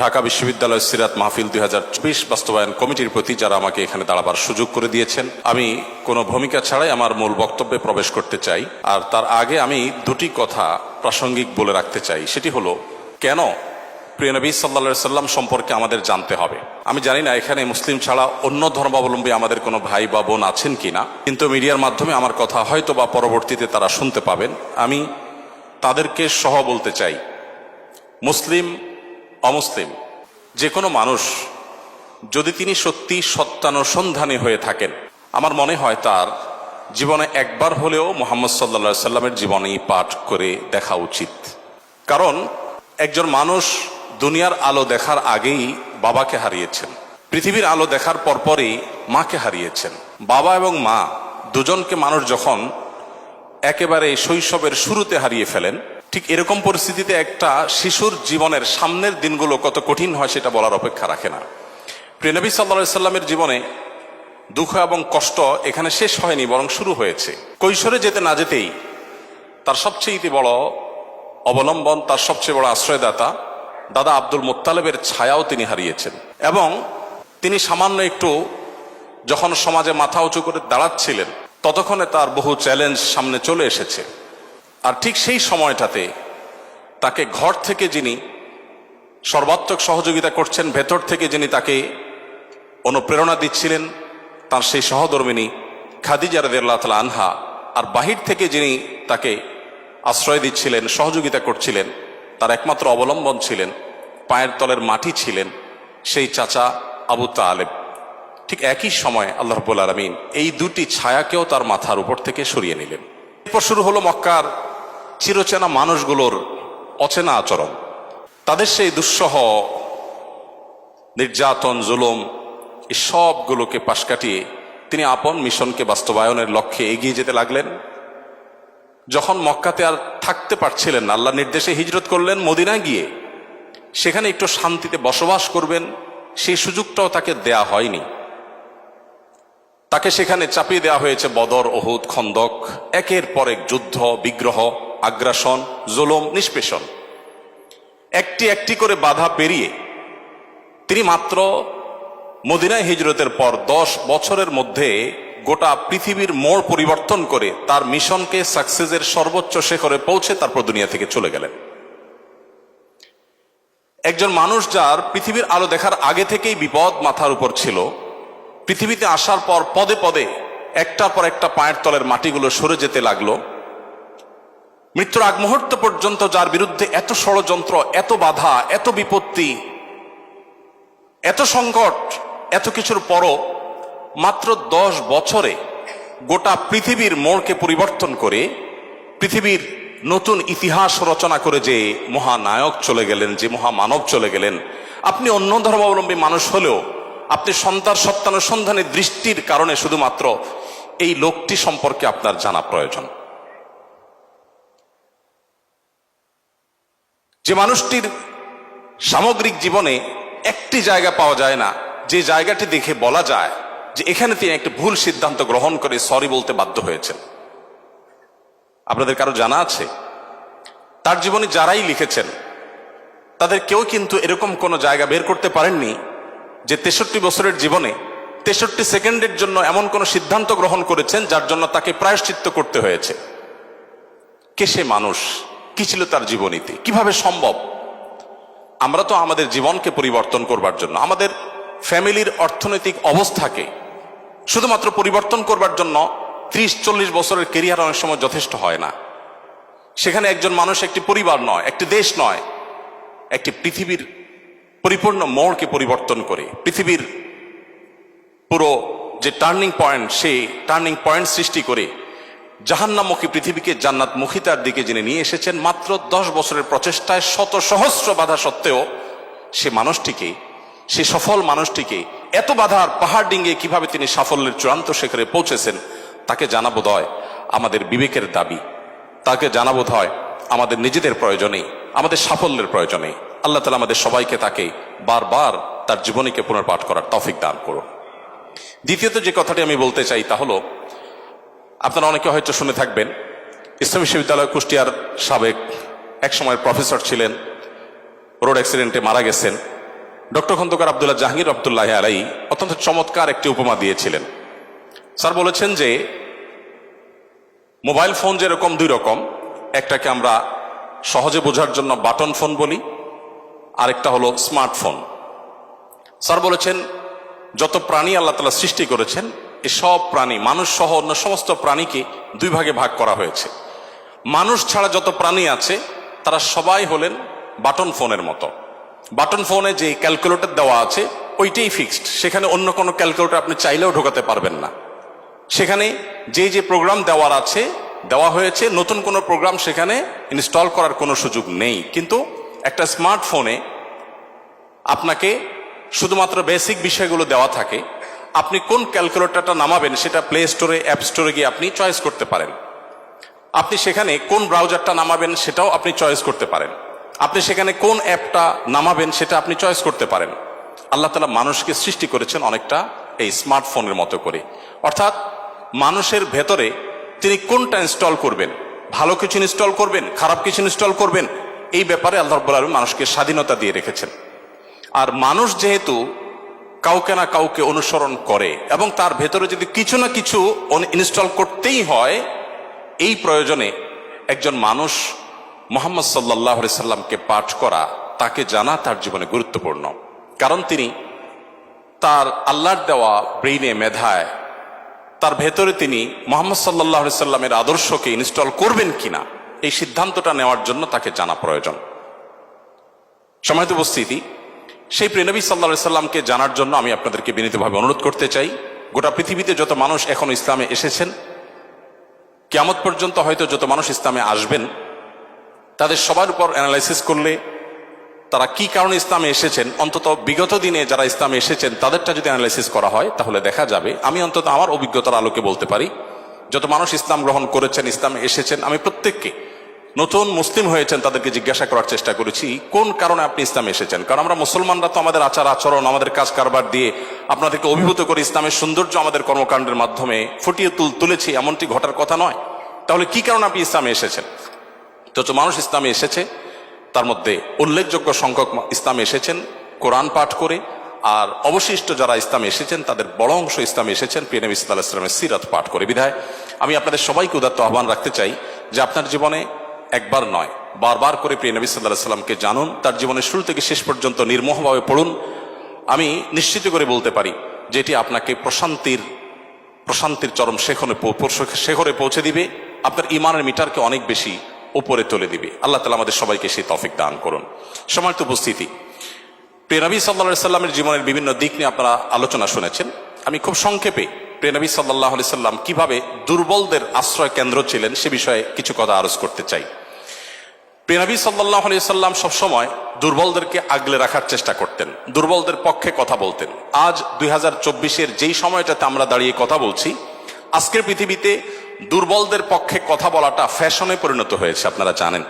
ঢাকা বিশ্ববিদ্যালয় সিরাত মাহফিল 2024 বাস্তবায়ন কমিটির প্রতি যারা আমাকে এখানে দাঁড়াবার সুযোগ করে দিয়েছেন, আমি কোনো ভূমিকা ছাড়াই আমার মূল বক্তব্যে প্রবেশ করতে চাই। আর তার আগে আমি দুটি কথা প্রাসঙ্গিক বলে রাখতে চাই। সেটি হলো, কেন প্রিয় নবী সাল্লাল্লাহু আলাইহি সাল্লাম সম্পর্কে আমাদের জানতে হবে। আমি জানি না এখানে মুসলিম ছাড়া অন্য ধর্মাবলম্বী আমাদের কোনো ভাই বা বোন আছেন কিনা, কিন্তু মিডিয়ার মাধ্যমে আমার কথা হয়তো বা পরবর্তীতে তারা শুনতে পাবেন। আমি তাদেরকে সহ বলতে চাই, মুসলিম অমুসলিম যে কোনো মানুষ যদি তিনি সত্যি সত্যানুসন্ধানী হয়ে থাকেন, আমার মনে হয় তার জীবনে একবার হলেও মুহাম্মদ সাল্লাল্লাহু আলাইহি সাল্লামের জীবনী পাঠ করে দেখা উচিত। কারণ একজন মানুষ দুনিয়ার আলো দেখার আগেই বাবাকে হারিয়েছেন, পৃথিবীর আলো দেখার পরপরই মাকে হারিয়েছেন। বাবা এবং মা দুজনকে মানুষ যখন একেবারে শৈশবের শুরুতে হারিয়ে ফেলেন, ঠিক এরকম পরিস্থিতিতে একটা শিশুর জীবনের সামনের দিনগুলো কত কঠিন হয় সেটা বলার অপেক্ষা রাখে না। প্রিয় নবী সাল্লাল্লাহু আলাইহি সাল্লামের জীবনে দুঃখ এবং কষ্ট এখানে শেষ হয়নি, বরং শুরু হয়েছে। কৈশোরে যেতে না যেতেই তার সবচেয়ে বড় অবলম্বন, তার সবচেয়ে বড় আশ্রয়দাতা দাদা আব্দুল মুত্তালিবের ছায়াও তিনি হারিয়েছেন। এবং তিনি সামান্য একটু যখন সমাজে মাথা উঁচু করে দাঁড়াচ্ছিলেন, ততক্ষণে তার বহু চ্যালেঞ্জ সামনে চলে এসেছে। আর ঠিক সেই সময়টাতে তাকে ঘর থেকে যিনি সর্বাত্মক সহযোগিতা করছেন, ভেতর থেকে যিনি তাকে অনুপ্রেরণা দিচ্ছিলেন, তার সেই সহধর্মিনী খাদিজা রাদিয়াল্লাহু তাআলা আনহা, আর বাহির থেকে যিনি তাকে আশ্রয় দিচ্ছিলেন, সহযোগিতা করছিলেন, তার একমাত্র অবলম্বন ছিলেন, পায়ের তলের মাটি ছিলেন সেই চাচা আবু তালেব। ঠিক একই সময় আল্লাহ রাব্বুল আলামিন এই দুটি ছায়াকেও তার মাথার উপর থেকে সরিয়ে নিলেন। এরপর শুরু হলো মক্কার চিরচেনা মানুষগুলোর অচেনা আচরণ, তাদের সেই দুঃসহ নির্যাতন, জুলুম, এই সবগুলোকে পাশ কাটিয়ে তিনি আপন মিশনকে বাস্তবায়নের লক্ষ্যে এগিয়ে যেতে লাগলেন। যখন মক্কাতে আর থাকতে পারছিলেন না, আল্লাহর নির্দেশে হিজরত করলেন মদিনায় গিয়ে। সেখানে একটু শান্তিতে বসবাস করবেন সেই সুযোগটাও তাকে দেয়া হয়নি। তাকে সেখানে চাপিয়ে দেওয়া হয়েছে বদর, উহুদ, খন্দক, একের পর এক যুদ্ধ, বিগ্রহ, আগ্রাসন, জুলুম, নিষ্পেষণ। একটি একটি করে বাধা পেরিয়ে তিনি মাত্র মদিনায় হিজরতের পর 10 বছরের মধ্যে গোটা পৃথিবীর মোড় পরিবর্তন করে তার মিশনকে সাকসেসের সর্বোচ্চ শিখরে পৌঁছে তারপর দুনিয়া থেকে চলে গেলেন। একজন মানুষ যার পৃথিবীর আলো দেখার আগে থেকেই বিপদ মাথার উপর ছিল, পৃথিবীতে আসার পর পদে পদে একটার পর একটা পায়ের তলের মাটিগুলো সরে যেতে লাগলো। মৃত্যুর আগ মুহূর্ত পর্যন্ত যার বিরুদ্ধে এত ষড়যন্ত্র, এত বাধা, এত বিপত্তি, এত সংকট, এত কিছুর পরও মাত্র 10 বছরে গোটা পৃথিবীর মোড়কে পরিবর্তন করে পৃথিবীর নতুন ইতিহাস রচনা করে যে মহানায়ক চলে গেলেন, যে মহামানব চলে গেলেন, আপনি অন্য ধর্মাবলম্বী মানুষ হলেও আপনি সত্যানুসন্ধানের দৃষ্টির কারণে শুধুমাত্র এই লোকটি সম্পর্কে আপনার জানা প্রয়োজন। যে মানুষটির সামগ্রিক জীবনে একটি জায়গা পাওয়া যায় না যে জায়গাটি দেখে বলা যায় যে এখানে তিনি একটি ভুল সিদ্ধান্ত গ্রহণ করে সরি বলতে বাধ্য হয়েছেন। আপনাদের কারো জানা আছে? তার জীবনে যারাই লিখেছেন তাদের কেউ কিন্তু এরকম কোনো জায়গা বের করতে পারেননি যে 63 বছরের জীবনে 63 সেকেন্ডের জন্য এমন কোনো সিদ্ধান্ত গ্রহণ করেছেন যার জন্য তাকে প্রায়শ্চিত্ত করতে হয়েছে। কে সে মানুষ? কি ছিল তার জীবনীতে? কিভাবে সম্ভব? আমরা তো আমাদের জীবনকে পরিবর্তন করবার জন্য, আমাদের ফ্যামিলির অর্থনৈতিক অবস্থাকে শুধুমাত্র পরিবর্তন করবার জন্য 30-40 বছরের কেরিয়ার অনেক সময় যথেষ্ট হয় না। সেখানে একজন মানুষ একটি পরিবার নয়, একটি দেশ নয়, একটি পৃথিবীর পরিপূর্ণ মোড়কে পরিবর্তন করে পৃথিবীর পুরো যে টার্নিং পয়েন্ট, সেই টার্নিং পয়েন্ট সৃষ্টি করে জাহান্নামমুখী পৃথিবীকে জান্নাতমুখিতার দিকে যিনি নিয়ে এসেছেন মাত্র 10 বছরের প্রচেষ্টায়, শত সহস্র বাধা সত্ত্বেও সে মানুষটিকে, সে সফল মানুষটিকে এত বাধার পাহাড় ডিঙ্গিয়ে কিভাবে তিনি সাফল্যের চূড়ান্ত শিখরে পৌঁছেছেন তাকে জানা বোধ হয় আমাদের বিবেকের দাবি। তাকে জানা বোধ হয় আমাদের নিজেদের প্রয়োজনে, আমাদের সাফল্যের প্রয়োজনে। আল্লাহ তাআলা আমাদের সবাইকে তাকে বারবার তার জীবনীকে পুনর্পাঠ করার তৌফিক দান করুন। দ্বিতীয়ত যে কথাটি আমি বলতে চাই তা হলো, আপনারা অনেকে হয়তো শুনে থাকবেন, ইসলামী বিশ্ববিদ্যালয় কুষ্টিয়ার সাবেক এক সময়ের প্রফেসর ছিলেন, রোড অ্যাক্সিডেন্টে মারা গেছেন ডক্টর খন্দকার আব্দুল্লাহ জাহাঙ্গীর রহমতুল্লাহ আলাই অত্যন্ত চমৎকার একটি উপমা দিয়েছিলেন। স্যার বলেছেন যে মোবাইল ফোন যেরকম দুই রকম, একটাকে আমরা সহজে বোঝার জন্য বাটন ফোন বলি, আরেকটা হলো স্মার্টফোন। স্যার বলেছেন যত প্রাণী আল্লাহ তাআলা সৃষ্টি করেছেন, এই সব প্রাণী, মানুষ সহ অন্য সমস্ত প্রাণীকে দুই ভাগে ভাগ করা হয়েছে। মানুষ ছাড়া যত প্রাণী আছে তারা সবাই হলেন বাটন ফোনের মতো। বাটন ফোনে যে ক্যালকুলেটর দেওয়া আছে ওইটাই ফিক্সড, সেখানে অন্য কোনো ক্যালকুলেটর আপনি চাইলেও ঢোকাতে পারবেন না। সেখানে যে প্রোগ্রাম দেওয়া হয়েছে, নতুন কোনো প্রোগ্রাম সেখানে ইনস্টল করার কোনো সুযোগ নেই। কিন্তু একটা স্মার্টফোনে আপনাকে শুধুমাত্র বেসিক বিষয়গুলো দেওয়া থাকে। আপনি কোন ক্যালকুলেটরটা নামাবেন সেটা প্লে স্টোরে, অ্যাপ স্টোরে গিয়ে আপনি চয়েস করতে পারেন। আপনি সেখানে কোন ব্রাউজারটা নামাবেন সেটাও আপনি চয়েস করতে পারেন। আপনি সেখানে কোন অ্যাপটা নামাবেন সেটা আপনি চয়েস করতে পারেন। আল্লাহ তাআলা মানুষকে সৃষ্টি করেছেন অনেকটা এই স্মার্টফোনের মতো করে। অর্থাৎ মানুষের ভেতরে তিনি কোনটা ইনস্টল করবেন, ভালো কিছু ইনস্টল করবেন, খারাপ কিছু ইনস্টল করবেন, এই ব্যাপারে আল্লাহ রাব্বুল আলামিন মানুষকে স্বাধীনতা দিয়ে রেখেছেন। আর মানুষ যেহেতু কাউকে না কাউকে অনুসরণ করে এবং তার ভেতরে যদি কিছু না কিছু ইনস্টল করতেই হয়, এই প্রয়োজনে একজন মানুষ মুহাম্মদ সাল্লাল্লাহু আলাইহি সাল্লামকে পাঠ করা, তাকে জানা তার জীবনে গুরুত্বপূর্ণ। কারণ তিনি তার আল্লাহর দেওয়া ব্রেইনে, মেধায়, তার ভেতরে তিনি মুহাম্মদ সাল্লাল্লাহু আলাইহি সাল্লামের আদর্শকে ইনস্টল করবেন কিনা এই সিদ্ধান্তটা নেওয়ার জন্য তাকে জানা প্রয়োজন। সম্মানিত উপস্থিতি, সেই প্রিয় নবী সাল্লাল্লাহু আলাইহি সাল্লামকে জানার জন্য আমি আপনাদেরকে বিনীতভাবে অনুরোধ করতে চাই, গোটা পৃথিবীতে যত মানুষ এখন ইসলামে এসেছেন, কিয়ামত পর্যন্ত হয়তো যত মানুষ ইসলামে আসবেন, তাদের সবার উপর অ্যানালাইসিস করলে তারা কি কারণে ইসলামে এসেছেন, অন্তত বিগত দিনে যারা ইসলামে এসেছেন তাদেরটা যদি অ্যানালাইসিস করা হয় তাহলে দেখা যাবে, আমি অন্তত আমার অভিজ্ঞতার আলোকে বলতে পারি, যত মানুষ ইসলাম গ্রহণ করেছেন, ইসলামে এসেছেন, আমি প্রত্যেককে, নতুন মুসলিম হয়েছেন তাদেরকে জিজ্ঞাসা করার চেষ্টা করেছি কোন কারণে আপনি ইসলামে এসেছেন। কারণ আমরা মুসলমানরা তো আমাদের আচার আচরণ, আমাদের কাজ কারবার দিয়ে আপনাদেরকে অভিভূত করে ইসলামের সৌন্দর্য আমাদের কর্মকাণ্ডের মাধ্যমে ফুটিয়ে তুলেছি, এমনটি ঘটার কথা নয়। তাহলে কি কারণে আপনি ইসলামে এসেছেন? যত মানুষ ইসলামে এসেছে তার মধ্যে উল্লেখযোগ্য সংখ্যক ইসলামে এসেছেন কোরআন পাঠ করে, আর অবশিষ্ট যারা ইসলামে এসেছেন তাদের বড় অংশ ইসলামে এসেছেন প্রিয় নবী সাল্লাল্লাহু আলাইহি ওয়াসাল্লামের সিরাত পাঠ করে। বিধায় আমি আপনাদের সবাইকে উদাত্ত আহ্বান রাখতে চাই যে আপনার জীবনে একবার নয়, বারবার করে প্রিয় নবী সাল্লাল্লাহু আলাইহি ওয়াসাল্লামকে জানুন, তার জীবনের শুরু থেকে শেষ পর্যন্ত নির্মোহভাবে পড়ুন। আমি নিশ্চিত করে বলতে পারি যে এটি আপনাকে প্রশান্তির চরম শেখরে পৌঁছে দিবে, আপনার ইমানের মিটারকে অনেক বেশি উপরে তুলে দিবে। আল্লাহ তাআলা আমাদের সবাইকে সেই তৌফিক দান করুন। সম্মানিত উপস্থিতি, প্রিয় নবী সাল্লাল্লাহু আলাইহি সাল্লামের জীবনের বিভিন্ন দিক নিয়ে আপনারা আলোচনা শুনেছেন। আমি খুব সংক্ষেপে প্রিয় নবী সাল্লাল্লাহু আলাইহি সাল্লাম কিভাবে দুর্বলদের আশ্রয় কেন্দ্র ছিলেন সে বিষয়ে কিছু কথা আরজ করতে চাই। প্রিয় নবী সাল্লাল্লাহু আলাইহি সাল্লাম সবসময় দুর্বলদেরকে আগলে রাখার চেষ্টা করতেন, দুর্বলদের পক্ষে কথা বলতেন। আজ 2024-এর যেই সময়টাতে আমরা দাঁড়িয়ে কথা বলছি, আজকের পৃথিবীতে দুর্বলদের পক্ষে কথা বলাটা ফ্যাশনে পরিণত হয়েছে। আপনারা জানেন,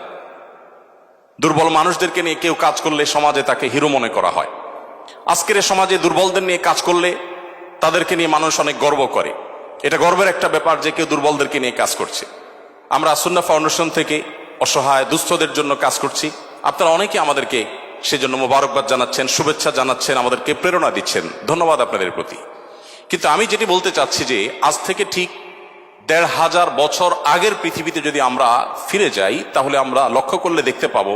দুর্বল মানুষদেরকে নিয়ে কেউ কাজ করলে সমাজে তাকে হিরো মনে করা হয়। আজকের সমাজে দুর্বলদের নিয়ে কাজ করলে তাদেরকে নিয়ে মানুষ অনেক গর্ব করে। এটা গর্বের একটা ব্যাপার যে কেউ দুর্বলদেরকে নিয়ে কাজ করছে। আমরা সুন্নাহ ফাউন্ডেশন থেকে অসহায় দুস্থদের জন্য কাজ করছি। আপনারা অনেকে আমাদেরকে সেজন্য মোবারকবাদ জানাচ্ছেন, শুভেচ্ছা জানাচ্ছেন, আমাদেরকে প্রেরণা দিচ্ছেন, ধন্যবাদ আপনাদের প্রতি। কিন্তু আমি যেটি বলতে চাচ্ছি যে আজ থেকে ঠিক ১৫০০ বছর আগের পৃথিবীতে যদি আমরা ফিরে যাই তাহলে আমরা লক্ষ্য করলে দেখতে পাবো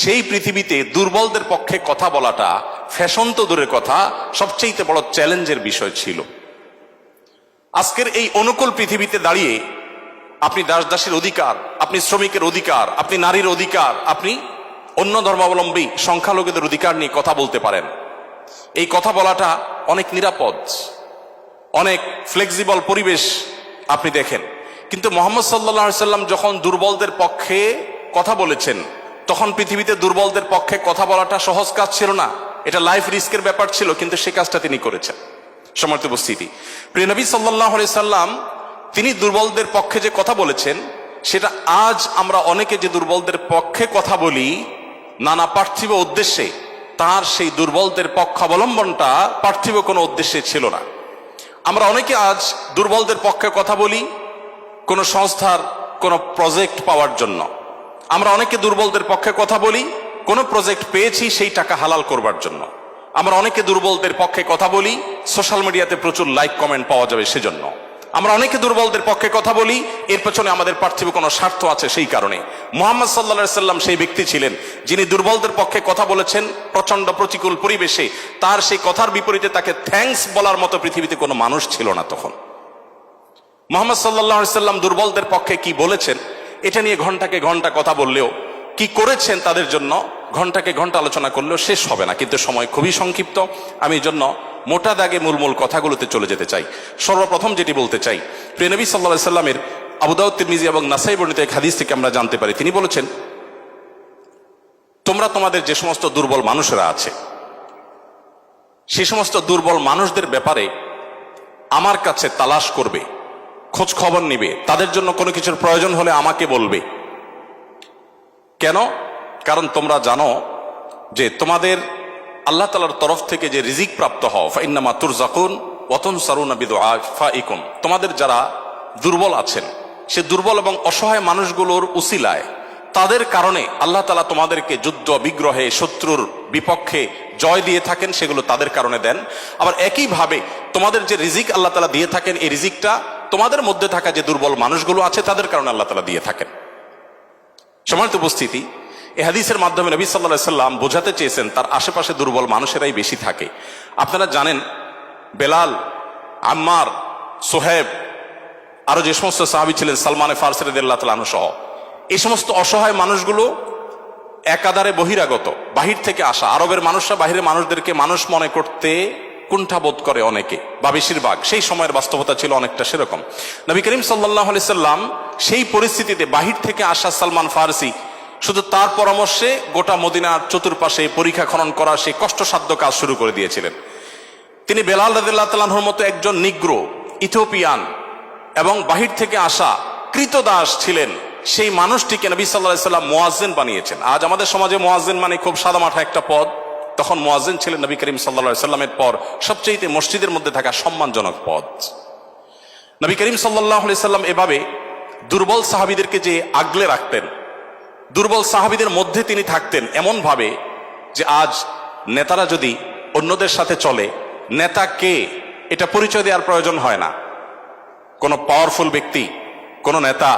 সেই পৃথিবীতে দুর্বলদের পক্ষে কথা বলাটা ফ্যাশন তো দূরের কথা, সবচেয়ে বড় চ্যালেঞ্জের বিষয় ছিল। আজকের এই অনুকূল পৃথিবীতে দাঁড়িয়ে আপনি দাসদাসীর অধিকার, আপনি শ্রমিকের অধিকার, আপনি নারীর অধিকার, আপনি অন্য ধর্মাবলম্বী সংখ্যালঘুদের অধিকার নিয়ে কথা বলতে পারেন। এই কথা বলাটা অনেক নিরাপদ, অনেক ফ্লেক্সিবল পরিবেশ আপনি দেখেন। কিন্তু মুহাম্মদ সাল্লাল্লাহু আলাইহি সাল্লাম যখন দুর্বলদের পক্ষে কথা বলেছেন তখন পৃথিবীতে দুর্বলদের পক্ষে কথা বলাটা সহজ কাজ ছিল না, এটা লাইফ রিস্কের ব্যাপার ছিল, কিন্তু সে কাজটা তিনি করেছেন। সম্মানিত উপস্থিতি, প্রিয় নবী সাল্লাল্লাহু আলাইহি সাল্লাম তিনি দুর্বলদের পক্ষে যে কথা বলেছেন সেটা আজ আমরা অনেকে যে দুর্বলদের পক্ষে কথা বলি নানা পার্থিব উদ্দেশ্যে, তার সেই দুর্বলদের পক্ষাবলম্বনটা পার্থিব কোনো উদ্দেশ্যে ছিল না। আমরা অনেকে আজ দুর্বলদের পক্ষে কথা বলি কোনো সংস্থার কোনো প্রজেক্ট পাওয়ার জন্য, আমরা অনেকে দুর্বলদের পক্ষে কথা বলি কোনো প্রজেক্ট পেয়েছি সেই টাকা হালাল করবার জন্য, আমরা অনেকে দুর্বলদের পক্ষে কথা বলি, সোশ্যাল মিডিয়াতে প্রচুর লাইক কমেন্ট পাওয়া যাবে সেজন্য। আমরা অনেকে দুর্বলদের পক্ষে কথা বলি, এর পেছনে আমাদের পার্থিব কোনো স্বার্থ আছে সেই কারণে। মুহাম্মদ সাল্লাল্লাহু আলাইহি সাল্লাম সেই ব্যক্তি ছিলেন যিনি দুর্বলদের পক্ষে কথা বলেছেন প্রচন্ড প্রতিকূল পরিবেশে। তার সেই কথার বিপরীতে তাকে থ্যাঙ্কস বলার মতো পৃথিবীতে কোনো মানুষ ছিল না তখন। মুহাম্মদ সাল্লাল্লাহু আলাইহি সাল্লাম দুর্বলদের পক্ষে কি বলেছেন এটা নিয়ে ঘন্টাকে ঘন্টা কথা বললেও, কি করেছেন তাদের জন্য ঘন্টাকে ঘন্টা আলোচনা করলেও শেষ হবে না। কিন্তু সময় খুবই সংক্ষিপ্ত, আমি এই জন্য মোটা দাগে মূল কথাগুলোতে চলে যেতে চাই। সর্বপ্রথম যেটি বলতে চাই, প্রিয় নবী সাল্লাল্লাহু আলাইহি সাল্লামের আবু দাউদ, তিরমিজি এবং নাসাই বর্ণিত এক হাদিস থেকে আমরা জানতে পারি, তিনি বলেছেন, তোমরা তোমাদের যে সমস্ত দুর্বল মানুষেরা আছে সে সমস্ত দুর্বল মানুষদের ব্যাপারে আমার কাছে তালাশ করবে, খোঁজ খবর নিবে, তাদের জন্য কোনো কিছুর প্রয়োজন হলে আমাকে বলবে। কেন? কারণ তোমরা জানো যে তোমাদের আল্লাহ তাআলার তরফ থেকে যে রিজিক প্রাপ্ত হও, ফাইন্নামা তুরজাকুন ওয়া তুনসারুনা বিদুআফাইকুম, তোমাদের যারা দুর্বল আছেন সে দুর্বল এবং অসহায় মানুষগুলোর উসিলায়, তাদের কারণে আল্লাহ তাআলা তোমাদেরকে যুদ্ধ বিগ্রহে শত্রুর বিপক্ষে জয় দিয়ে থাকেন, সেগুলো তাদের কারণে দেন। আবার একইভাবে তোমাদের যে রিজিক আল্লাহ তাআলা দিয়ে থাকেন, এই রিজিকটা তোমাদের মধ্যে থাকা যে দুর্বল মানুষগুলো আছে তাদের কারণে আল্লাহ তাআলা দিয়ে থাকেন। সম্মানিত উপস্থিতি, এই হাদিসের মাধ্যমে নবী সাল্লাল্লাহু আলাইহি সাল্লাম বোঝাতে চেয়েছেন তার আশেপাশে দুর্বল মানুষেরাই বেশি থাকে। আপনারা জানেন বেলাল, আম্মার, সোহেব, আরো যে সমস্ত সাহাবী ছিলেন, সালমান ফারসি রাদিয়াল্লাহু তাআলা আনহু সহ, এই সমস্ত অসহায় মানুষগুলো একাধারে বহিরাগত, বাহির থেকে আসা। আরবের মানুষরা বাহিরের মানুষদেরকে মানুষ মনে করতে কুণ্ঠাবোধ করে অনেকে, বা বেশিরভাগ। সেই সময়ের বাস্তবতা ছিল অনেকটা সেরকম। নবী করিম সাল্লাল্লাহু আলাইহি সাল্লাম সেই পরিস্থিতিতে বাহির থেকে আসা সালমান ফারসি, শুধু তার পরামর্শে গোটা মদিনার চতুর্পাশে পরীক্ষা খনন করা সেই কষ্টসাধ্য কাজ শুরু করে দিয়েছিলেন। তিনি বেলাল রাদিয়াল্লাহু তাআলা আনহুর মতো একজন নিগ্রো, ইথিওপিয়ান এবং বাহির থেকে আসা কৃতদাস ছিলেন, সেই মানুষটিকে নবী সাল্লাল্লাহু আলাইহি সাল্লাম মুয়াজ্জিন বানিয়েছেন। আজ আমাদের সমাজে মুয়াজ্জিন মানে খুব সাদামাঠা একটা পদ, তখন মুয়াজ্জিন ছিলেন নবী করিম সাল্লাল্লাহু আলাইহি সাল্লামের পর সবচেয়ে মসজিদের মধ্যে থাকা সম্মানজনক পদ। নবী করিম সাল্লাল্লাহু আলাইহি সাল্লাম এভাবে দুর্বল সাহাবীদেরকে যে আগলে রাখতেন, দুর্বল সাহাবীদের মধ্যে তিনি থাকতেন এমন ভাবে যে আজ নেতারা যদি অন্যদের সাথে চলে, নেতা কে এটা পরিচয় দেওয়ার প্রয়োজন হয় না। কোন পাওয়ারফুল ব্যক্তি, কোন নেতা,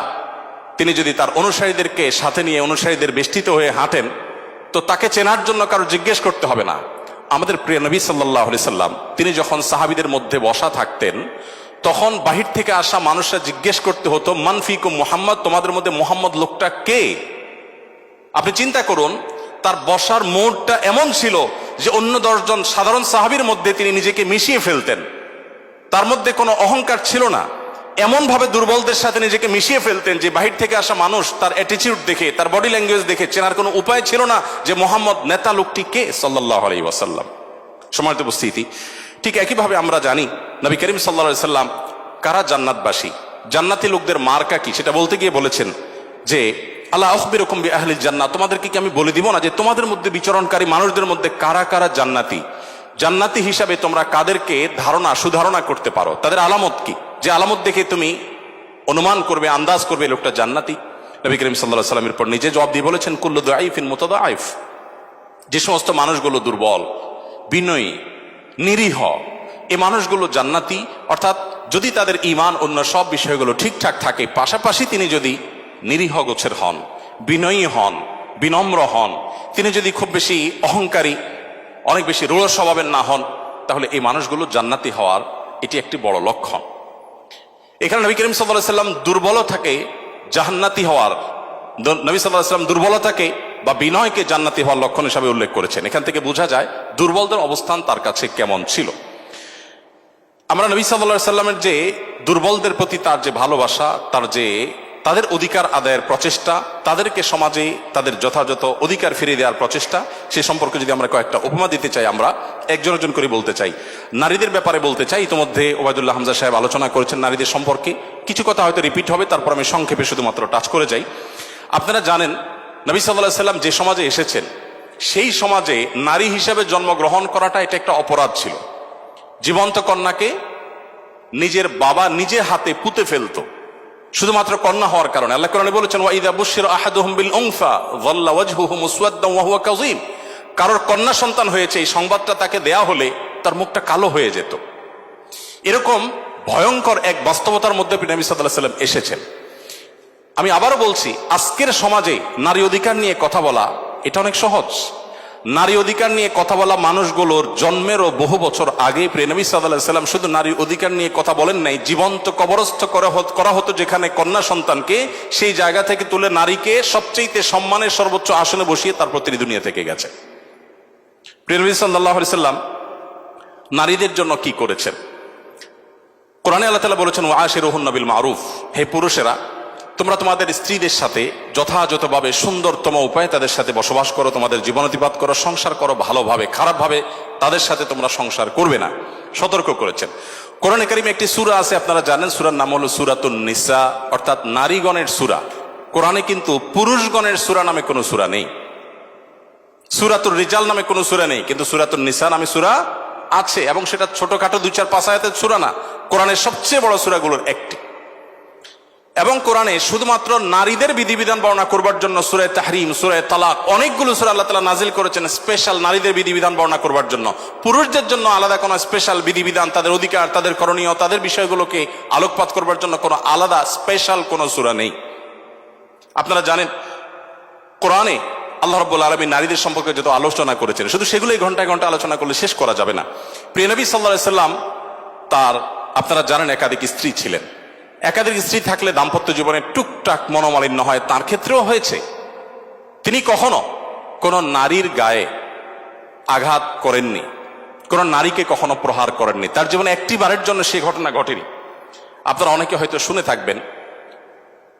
তিনি যদি তার অনুসারীদেরকে সাথে নিয়ে অনুসারীদের বেষ্টিত হয়ে হাঁটেন, তো তাকে চেনার জন্য কারো জিজ্ঞেস করতে হবে না। আমাদের প্রিয় নবী সাল্লাল্লাহু আলাইহি সাল্লাম তিনি যখন সাহাবীদের মধ্যে বসা থাকতেন, তখন বাহির থেকে আসা মানুষরা জিজ্ঞেস করতে হতো, মান ফিকুম মুহাম্মদ, তোমাদের মধ্যে মুহাম্মদ লোকটা কে? আপনি চিন্তা করুন, তার বসার মোড়টা এমন ছিল যে অন্য 10 জন সাধারণ সাহাবীর মধ্যে তিনি নিজেকে মিশিয়ে ফেলতেন। তার মধ্যে কোনো অহংকার ছিল না, এমন ভাবে দুর্বলদের সাথে নিজেকে মিশিয়ে ফেলতেন যে বাহির থেকে আসা মানুষ তার অ্যাটিটিউড দেখে, তার বডি ল্যাঙ্গুয়েজ দেখে চেনার কোনো উপায় ছিল না যে মোহাম্মদ নেতা লোকটি কে, সাল্লাল্লাহু আলাইহি ওয়াসাল্লাম। সম্মানিত উপস্থিতি, ঠিক একইভাবে আমরা জানি নবী করিম সাল্লাল্লাহু আলাইহি সাল্লাম কারা জান্নাতবাসী, জান্নাতি লোকদের মার্কা কি, সেটা বলতে গিয়ে বলেছেন যে আল্লাহ আখবিরুকুম বিআহলিল জান্নাহ, তোমাদেরকে কি আমি বলে দিব না যে তোমাদের মধ্যে বিচরণকারী মানুষদের মধ্যে কারা কারা জান্নাতি, জান্নাতি হিসাবে তোমরা কাদেরকে সুধারণা করতে পারো, তাদের আলামত কি, যে আলামত দেখে তুমি অনুমান করবে, আন্দাজ করবে লোকটা জান্নাতি। নবী করিম সাল্লাল্লাহু আলাইহি সাল্লামের পর নিজে জবাব দিয়ে বলেছেন, কুল্লু দাঈফিন মুতাদাঈফ, যে সমস্ত মানুষগুলো দুর্বল, বিনয়ী, নিরীহ, এই মানুষগুলো জান্নাতি। অর্থাৎ যদি তাদের ঈমান অন্য সব বিষয়গুলো ঠিকঠাক থাকে, পাশাপাশি তিনি যদি নিরীহ গোছের হন, বিনয়ী হন, বিনম্র হন, তিনি যদি খুব বেশি অহংকারী, অনেক বেশি রূঢ় স্বভাবের না হন, তাহলে এই মানুষগুলো জান্নাতি হওয়ার এটি একটি বড় লক্ষণ। এখানে নবী করিম সাল্লাল্লাহু আলাইহি সাল্লাম দুর্বলতাকে জান্নাতি হওয়ার, নবী সাল্লাল্লাহু আলাইহি সাল্লাম দুর্বলতাকে বা বিনয়কে জান্নাতি হওয়ার লক্ষণ হিসাবে উল্লেখ করেছেন। এখান থেকে বোঝা যায় দুর্বলদের অবস্থান তার কাছে কেমন ছিল। আমরা নবী সাল্লাল্লাহু আলাইহি সাল্লামের যে দুর্বলদের প্রতি তার যে ভালোবাসা, তাদের অধিকার আদায়ের প্রচেষ্টা, তাদেরকে সমাজে তাদের যথাযথ অধিকার ফিরিয়ে দেওয়ার প্রচেষ্টা, সে সম্পর্কে যদি আমরা কয়েকটা উপমা দিতে চাই, আমরা একজন একজন করে বলতে চাই। নারীদের ব্যাপারে বলতে চাই, ইতিমধ্যে ওবায়দুল্লাহ হামজা সাহেব আলোচনা করেছেন নারীদের সম্পর্কে, কিছু কথা হয়তো রিপিট হবে, তারপর আমি সংক্ষেপে শুধুমাত্র টাচ করে যাই। আপনারা জানেন নবী সাল্লাল্লাহু আলাইহি সাল্লাম যে সমাজে এসেছেন, সেই সমাজে নারী হিসেবে জন্মগ্রহণ করাটা এটা একটা অপরাধ ছিল। জীবন্ত কন্যাকে নিজের বাবা নিজে হাতে পুঁতে ফেলতো শুধুমাত্র কন্যা হওয়ার কারণে। আল্লাহ কোরআনে বলেছেন, ওয়া ইযা বুশিরা আহাদুহুম বিল উনসা যাল্লা ওয়াজহুহু মুসওয়াদ্দান ওয়া হুয়া কাযীম, কারোর কন্যা সন্তান হয়েছে এই সংবাদটা তাকে দেয়া হলে তার মুখটা কালো হয়ে যেত। এরকম ভয়ঙ্কর এক বাস্তবতার মধ্যে নবী সাল্লাল্লাহু আলাইহি ওয়াসাল্লাম এসেছেন। আমি আবারও বলছি, আজকের সমাজে নারী অধিকার নিয়ে কথা বলা এটা অনেক সহজ। নারী অধিকার নিয়ে কথা বলা মানুষগুলোর জন্মেরও বহু বছর আগে নবী সাল্লাল্লাহু আলাইহি ওয়াসাল্লাম শুধু নারী অধিকার নিয়ে কথা বলেন নাই, জীবন্ত কবরস্থ করা হতো যেখানে কন্যা সন্তানকে, সেই জায়গা থেকে তুলে নারীকে সবচেয়ে সম্মানের সর্বোচ্চ আসনে বসিয়ে তারপর তিনি দুনিয়া থেকে গেছে। নবী সাল্লাল্লাহু আলাইহি ওয়াসাল্লাম নারীদের জন্য কি করেছেন? কোরআনে আল্লাহ তাআলা বলেছেন, ওয়াশিরুহুন্না বিল মারুফ, হে পুরুষেরা তোমরা তোমাদের স্ত্রীদের সাথে যথাযথভাবে সুন্দরতম উপায়ে তাদের সাথে বসবাস করো, তোমাদের জীবনাতিপাত করো, সংসার করো ভালোভাবে, খারাপভাবে তাদের সাথে তোমরা সংসার করবে না, সতর্ক করেছেন। কোরআনে কারিমে একটি সূরা আছে, আপনারা জানেন, সূরার নাম হলো সূরাতুন নিসা, অর্থাৎ নারীগণের সূরা। কোরআনে কিন্তু পুরুষগণের সূরা নামে কোনো সূরা নেই, সূরাতুর রিজাল নামে কোনো সূরা নেই, কিন্তু সূরাতুন নিসা নামে সূরা আছে, এবং সেটা ছোটখাটো 2-4-5 আয়াতের সূরা না, কোরআনের সবচেয়ে বড় সূরাগুলোর একটি। এবং কোরআনে শুধুমাত্র নারীদের বিধিবিধান বর্ণনা করবার জন্য সূরা তাহরিম, সূরা তালাক, অনেকগুলো সূরা আল্লাহ তাআলা নাজিল করেছেন স্পেশাল নারীদের বিধিবিধান বর্ণনা করবার জন্য। পুরুষদের জন্য আলাদা কোনো স্পেশাল বিধিবিধান, তাদের অধিকার, তাদের করণীয়, তাদের বিষয়গুলোকে আলোকপাত করবার জন্য কোনো আলাদা স্পেশাল কোনো সূরা নেই। আপনারা জানেন কোরআনে আল্লাহ রাব্বুল আলামিন নারীদের সম্পর্কে যত আলোচনা করেছেন, শুধু সেগুলোই ঘন্টায় ঘন্টা আলোচনা করলে শেষ করা যাবে না। প্রিয় নবী সাল্লাল্লাহু আলাইহি সাল্লাম তার, আপনারা জানেন, একাধিক স্ত্রী ছিলেন। একাধিক স্ত্রী থাকলে দাম্পত্য জীবনে টুকটাক মনোমালিন্য হয়, তার ক্ষেত্রেও হয়েছে। তিনি কখনো কোন নারীর গায়ে আঘাত করেননি, কোন নারীকে কখনো প্রহার করেননি, তার জীবনে একটি বারের জন্য সে ঘটনা ঘটেনি। আপনারা অনেকে হয়তো শুনে থাকবেন,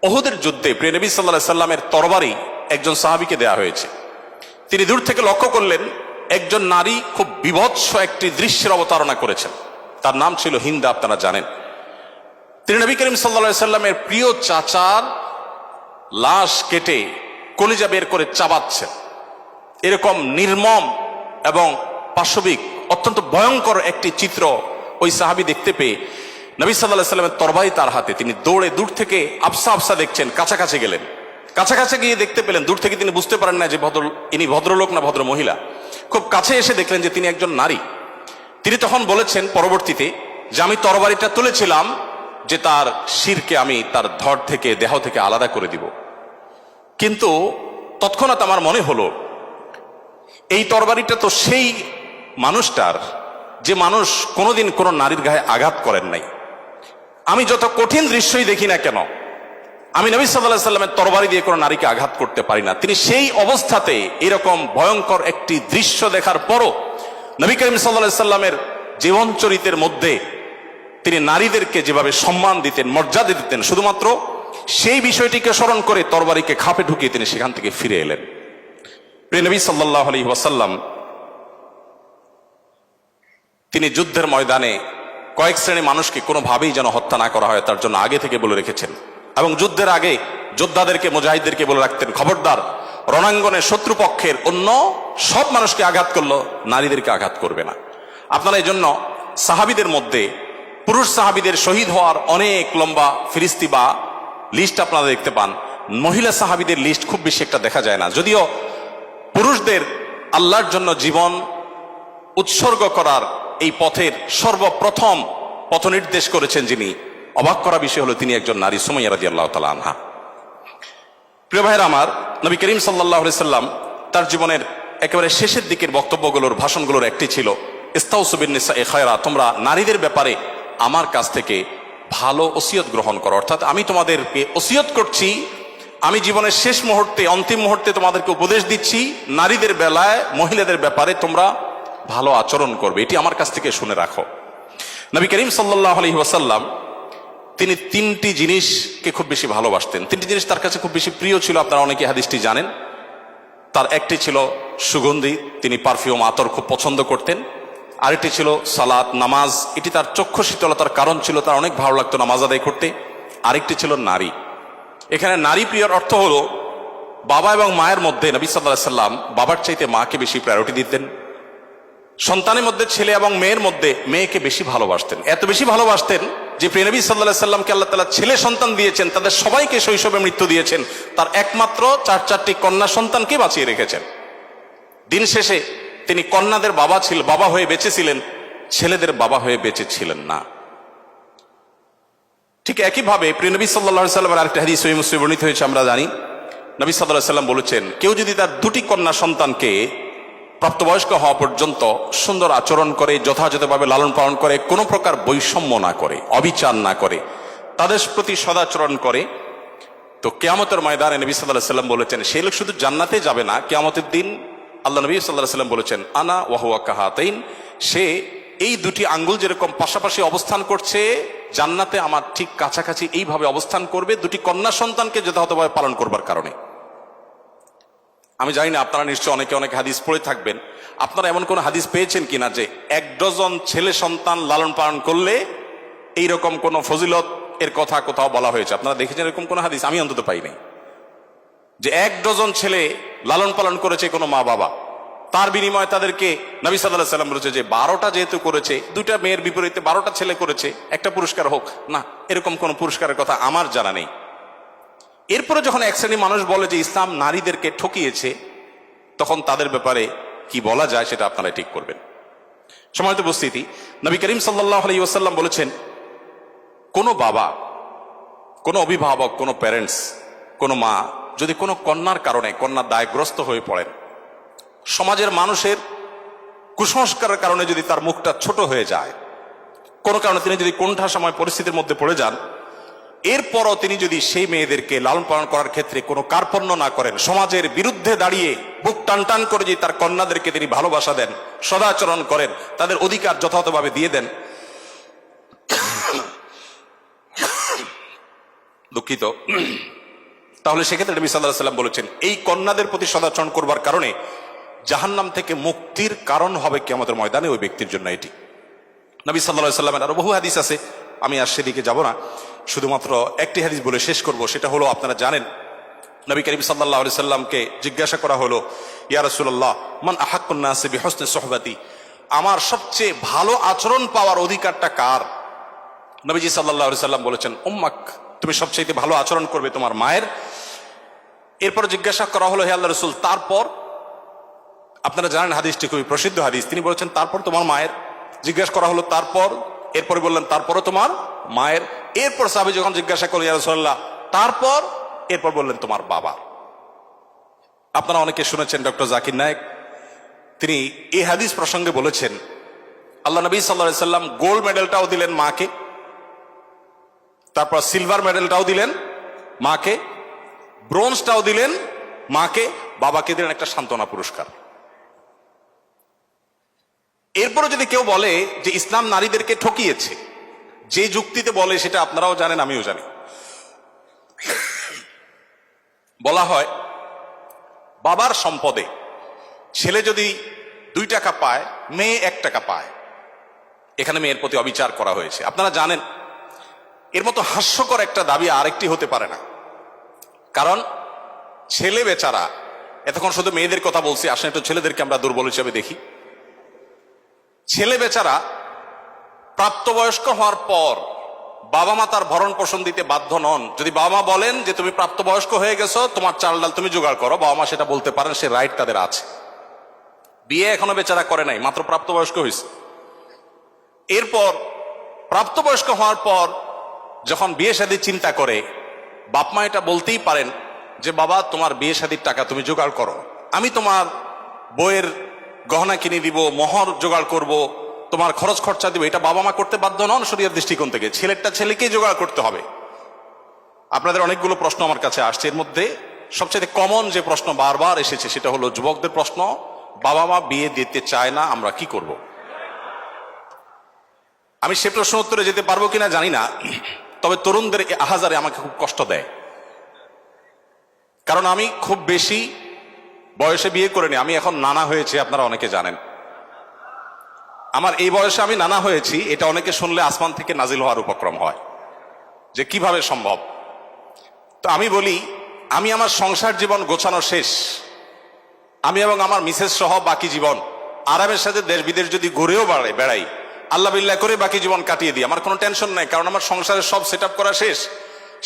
উহুদের যুদ্ধে প্রিয় নবী সাল্লাল্লাহু আলাইহি সাল্লামের তরবারি একজন সাহাবীকে দেয়া হয়েছে। তিনি দূর থেকে লক্ষ্য করলেন একজন নারী খুব বিভৎস একটি দৃশ্যের অবতারণা করেছেন, তার নাম ছিল হিন্দা, আপনারা জানেন। তিনি নবী করিম সাল্লাল্লাহু আলাইহি সাল্লামের প্রিয় চাচার লাশ কেটে কলিজা বের করে চাবাচ্ছেন। এরকম নির্মম এবং পাশবিক অত্যন্ত ভয়ঙ্কর একটি চিত্র ওই সাহাবী দেখতে পেয়ে নবী সাল্লাল্লাহু আলাইহি সাল্লামের তরবারি তার হাতে, তিনি দৌড়ে দূর থেকে আফসা আফসা দেখছেন, কাছাকাছি গেলেন। কাছাকাছি গিয়ে দেখতে পেলেন, দূর থেকে তিনি বুঝতে পারেন না যে ইনি ভদ্রলোক না ভদ্র মহিলা। খুব কাছে এসে দেখলেন যে তিনি একজন নারী। তিনি তখন বলেছেন পরবর্তীতে যে আমি তরবারিটা তুলেছিলাম যে তার শিরকে আমি তার ধড় থেকে, দেহ থেকে আলাদা করে দিব। কিন্তু তৎক্ষণাৎ আমার মনে হলো এই তরবারিটা তো সেই মানুষটার, যে মানুষ কোনোদিন কোনো নারীর গায়ে আঘাত করেন নাই। আমি যত কঠিন দৃশ্যই দেখি না কেন, আমি নবী সাল্লাল্লাহু আলাইহি সাল্লামের তরবারি দিয়ে কোনো নারীকে আঘাত করতে পারি না। তিনি সেই অবস্থাতে এরকম ভয়ঙ্কর একটি দৃশ্য দেখার পরও নবী করিম সাল্লাল্লাহু আলাইহি সাল্লামের জীবন চরিত্রের মধ্যে তিনি নারীদেরকে যেভাবে সম্মান দিতেন, মর্যাদা দিতেন, শুধুমাত্র সেই বিষয়টিকে স্মরণ করে তরবারিকে খাপে ঢুকিয়ে তিনি সেখান থেকে ফিরে এলেন। প্রিয় নবী সাল্লাল্লাহু আলাইহি ওয়াসাল্লাম তিনি যুদ্ধের ময়দানে কয়েক শ্রেণী মানুষকে কোনোভাবেই যেন হত্যা না করা হয় তার জন্য আগে থেকে বলে রেখেছেন, এবং যুদ্ধের আগে যোদ্ধাদেরকে, মুজাহিদদেরকে বলে রাখতেন, খবরদার রণাঙ্গনে শত্রুপক্ষের অন্য সব মানুষকে আঘাত করলো, নারীদেরকে আঘাত করবে না। আপনারা এই জন্য সাহাবীদের মধ্যে পুরুষ সাহাবীদের শহীদ হওয়ার অনেক লম্বা ফিরিস্তি বা লিস্ট আপনারা দেখতে পান, মহিলা সাহাবীদের লিস্ট খুব বেশি একটা দেখা যায় না। যদিও পুরুষদের আল্লাহর জন্য জীবন উৎসর্গ করার এই পথের সর্বপ্রথম পথ নির্দেশ করেছেন যিনি, অবাক করা বিষয় হলো তিনি একজন নারী, সুমাইয়া রাদিয়াল্লাহু তাআলা আনহা। প্রিয় ভাইরা আমার, নবী করিম সাল্লাল্লাহু আলাইহি সাল্লাম তার জীবনের একেবারে শেষের দিকের বক্তব্যগুলোর, ভাষণগুলোর একটি ছিল ইস্তাউসু বিন নিসাই খায়রা, তোমরা নারীদের ব্যাপারে আমার কাছ থেকে ভালো ওসিয়ত গ্রহণ করো। অর্থাৎ আমি তোমাদেরকে ওসিয়ত করছি, আমি জীবনের শেষ মুহূর্তে, অন্তিম মুহূর্তে তোমাদেরকে উপদেশ দিচ্ছি, নারীদের বেলায়, মহিলাদের ব্যাপারে তোমরা ভালো আচরণ করবে, এটি আমার কাছ থেকে শুনে রাখো। নবী করিম সাল্লাল্লাহু আলাইহি ওয়াসাল্লাম তিনি তিনটি জিনিসকে খুব বেশি ভালোবাসতেন, তিনটি জিনিস তার কাছে খুব বেশি প্রিয় ছিল। আপনারা অনেকে হাদিসটি জানেন। তার একটি ছিল সুগন্ধি, তিনি পারফিউম, আতর খুব পছন্দ করতেন। আরেকটি ছিল সালাত, নামাজ, এটি তার চক্ষু শীতলতার কারণ ছিল, তার অনেক ভালো লাগতো নামাজ আদায় করতে। আরেকটি ছিল নারী। এখানে নারী প্রিয়র অর্থ হলো বাবা এবং মায়ের মধ্যে নবী সাল্লাল্লাহু আলাইহি সাল্লাম বাবার চাইতে মাকে বেশি প্রায়োরিটি দিতেন। সন্তানের মধ্যে ছেলে এবং মেয়ের মধ্যে মেয়েকে বেশি ভালোবাসতেন, এত বেশি ভালোবাসতেন যে প্রিয় নবী সাল্লাল্লাহু আলাইহি সাল্লামকে আল্লাহ তাআলা ছেলে সন্তান দিয়েছেন, তাদের সবাইকে শৈশবে মৃত্যু দিয়েছেন, তার একমাত্র 4টি কন্যা সন্তানকে বাঁচিয়ে রেখেছেন। দিন শেষে তিনি কন্যাদের বাবা হয়ে বেঁচেছিলেন, ছেলেদের বাবা হয়ে বেঁচে ছিলেন না। ঠিক একইভাবে প্রিয় নবী সাল্লাল্লাহু আলাইহি ওয়াসাল্লামের আরেকটা হাদিস সহিহ মুসলিমে বর্ণিত হয়েছে, আমরা জানি নবী সাল্লাল্লাহু আলাইহি ওয়াসাল্লাম বলেছেন, কেউ যদি তার দুটি কন্যা সন্তানকে প্রাপ্তবয়স্ক হওয়া পর্যন্ত সুন্দর আচরণ করে, যথাযথভাবে লালন পালন করে, কোনো প্রকার বৈষম্য না করে, অবিচার না করে, তাদের প্রতি সদাচরণ করে, তো কিয়ামতের ময়দানে নবী সাল্লাল্লাহু আলাইহি ওয়াসাল্লাম বলেছেন সেই লোক শুধু জান্নাতে যাবে না, কিয়ামতের দিন আল্লাহ নবী সাল্লাল্লাহু আলাইহি ওয়াসাল্লাম বলেছেন আনা ওয়া হুয়া কাহাতাইন, সে এই দুটি আঙ্গুল যেরকম পাশাপাশি অবস্থান করছে জান্নাতে আমার ঠিক কাছাকাছি এইভাবে অবস্থান করবে, দুটি কন্যা সন্তানকে যথাযথভাবে পালন করবার কারণে। আমি জানি না আপনারা নিশ্চয় অনেকে অনেক হাদিস পড়ে থাকবেন, আপনারা এমন কোন হাদিস পেয়েছেন কিনা যে 1 ডজন ছেলে সন্তান লালন পালন করলে এইরকম কোন ফজিলত এর কথা কোথাও বলা হয়েছে? আপনারা দেখেছেন এরকম কোন হাদিস? আমি অন্তত পাইনি যে 1 ডজন ছেলে লালন পালন করেছে কোনো মা বাবা, তার বিনিময়ে তাদেরকে নবী সাল্লাল্লাহু আলাইহি ওয়াসাল্লাম বলেছে যে 12টা যেহেতু করেছে, 2টা মেয়ের বিপরীতে 12টা ছেলে করেছে, একটা পুরস্কার হোক না, এরকম কোন পুরস্কারের কথা আমার জানা নেই। এরপরে যখন এক শ্রেণী মানুষ বলে যে ইসলাম নারীদেরকে ঠকিয়েছে, তখন তাদের ব্যাপারে কি বলা যায় সেটা আপনারা ঠিক করবেন। সম্মানিত উপস্থিতি, নবী করিম সাল্লাল্লাহু আলাইহি ওয়াসাল্লাম বলেছেন, কোন বাবা, কোন অভিভাবক, কোন প্যারেন্টস, কোন মা যদি কোনো কন্যার কারণে কন্যা দায়গ্রস্ত হয়ে পড়েন, সমাজের মানুষের কুসংস্কারের কারণে যদি তার মুখটা ছোট হয়ে যায়, কোনো কারণে তিনি যদি কোণঠাসাময় পরিস্থিতির মধ্যে পড়ে যান, এরপরও তিনি যদি সেই মেয়েদেরকে লালন পালন করার ক্ষেত্রে কোনো কার্পণ্য না করেন, সমাজের বিরুদ্ধে দাঁড়িয়ে বুক টান টান করে যদি তার কন্যাদেরকে তিনি ভালোবাসা দেন, সদাচরণ করেন, তাদের অধিকার যথাযথভাবে দিয়ে দেন, দুঃখিত, তাহলে সেক্ষেত্রে নবী সাল্লাল্লাহু আলাইহি ওয়াসাল্লাম বলেছেন এই কন্যাদের প্রতি সদাচরণ করবার কারণে জাহান্নাম থেকে মুক্তির কারণ হবে কিয়ামতের ময়দানে ওই ব্যক্তির জন্য। এটি নবী সাল্লাল্লাহু আলাইহি ওয়াসাল্লামের আরো বহু হাদিস আছে, আমি আর সেদিকে যাব না, শুধুমাত্র একটি হাদিস বলে শেষ করব। সেটা হলো, আপনারা জানেন নবী করিম সাল্লাল্লাহু আলাইহি ওয়াসাল্লামকে জিজ্ঞাসা করা হলো, ইয়া রাসূলুল্লাহ মান আহাক্কুন নাসি বিহুসনি সুহবাতি, আমার সবচেয়ে ভালো আচরণ পাওয়ার অধিকারটা কার? নবীজি সাল্লাল্লাহু আলাইহি ওয়াসাল্লাম বলেছেন উম্মাক, তুমি সবচেয়ে ভালো আচরণ করবে তোমার মায়ের। এরপর জিজ্ঞাসা করা হলো, হে আল্লাহর রাসূল তারপর? আপনারা জানেন হাদিসটি খুবই প্রসিদ্ধ হাদিস, তিনি বলেছেন তারপর তোমার মায়ের। জিজ্ঞাসা করা হলো তারপর, এরপরে বললেন তারপরও তোমার মায়ের। এরপর সাহাবী যখন জিজ্ঞাসা করলেন ইয়া রাসূলুল্লাহ তারপর, এরপর বললেন তোমার বাবার। আপনারা অনেকে শুনেছেন ডক্টর জাকির নায়েক, তিনি এই হাদিস প্রসঙ্গে বলেছেন আল্লাহ নবী সাল্লাল্লাহু আলাইহি ওয়াসাল্লাম গোল্ড মেডেলটাও দিলেন মাকে, তারপর সিলভার মেডেলটাও দিলেন মাকে, ব্রোঞ্জটাও দিলেন মাকে, বাবাকে দিলেন একটা সান্ত্বনা পুরস্কার। এরপরে যদি কেউ বলে যে ইসলাম নারীদেরকে ঠকিয়েছে, যে যুক্তিতে বলে সেটা আপনারাও জানেন আমিও জানি, বলা হয় বাবার সম্পদে ছেলে যদি 2 টাকা পায়, মেয়ে 1 টাকা পায়, এখানে মেয়ের প্রতি অবিচার করা হয়েছে। আপনারা জানেন এর মতো হাস্যকর একটা দাবি আরেকটি হতে পারে না, কারণ ছেলে বেচারা, এতক্ষণ শুধু মেয়েদের কথা বলছি, আসলে একটু ছেলেদেরকে আমরা দুর্বল হিসেবে দেখি। ছেলে বেচারা প্রাপ্তবয়স্ক হওয়ার পর বাবা মা তার ভরণ পোষণ দিতে বাধ্য নন। যদি বাবা মা বলেন যে তুমি প্রাপ্তবয়স্ক হয়ে গেছো, তোমার চাল ডাল তুমি জোগাড় করো, বাবা মা সেটা বলতে পারেন, সে রাইট তাদের আছে। বিয়ে এখনো বেচারা করে নাই, মাত্র প্রাপ্তবয়স্ক হয়েছে। এরপর প্রাপ্তবয়স্ক হওয়ার পর যখন বিয়ে শাদী চিন্তা করে, বাপ মা এটা বলতেই পারেন যে বাবা তোমার বিয়ে শাদীর টাকা তুমি জোগাড় করো, আমি তোমার বইয়ের গহনা কিনে দিব, মোহর জোগাড় করব, তোমার খরচ খরচা দিব। এটা বাবা মা করতে বাধ্য নন শরীয়তের দৃষ্টিকোণ থেকে, ছেলেরটা ছেলেকেই জোগাড় করতে হবে। আপনাদের অনেকগুলো প্রশ্ন আমার কাছে আসছে, এর মধ্যে সবচেয়ে কমন যে প্রশ্ন বারবার এসেছে সেটা হলো যুবকদের প্রশ্ন, বাবা মা বিয়ে দিতে চায় না, আমরা কি করব? আমি সে প্রশ্ন উত্তরে যেতে পারবো কিনা জানি না, তবে তরুণদের আহাজারে আমাকে খুব কষ্ট দেয়, কারণ আমি খুব বেশি বয়সে বিয়ে করিনি, আমি এখন নানা হয়েছি, আপনারা অনেকে জানেন। আমার এই বয়সে আমি নানা হয়েছি, এটা অনেকে শুনলে আসমান থেকে নাজিল হওয়ার উপক্রম হয় যে কিভাবে সম্ভব। তো আমি বলি, আমি আমার সংসার জীবন গোছানো শেষ, আমি এবং আমার মিসেস সহ বাকি জীবন আরামের সাথে দেশ বিদেশ যদি ঘুরেও বেড়াই, আল্লাহ বিল্লাহ করে বাকি জীবন কাটিয়ে দিই, আমার কোনো টেনশন নাই, কারণ আমার সংসারের সব সেট আপ করা শেষ।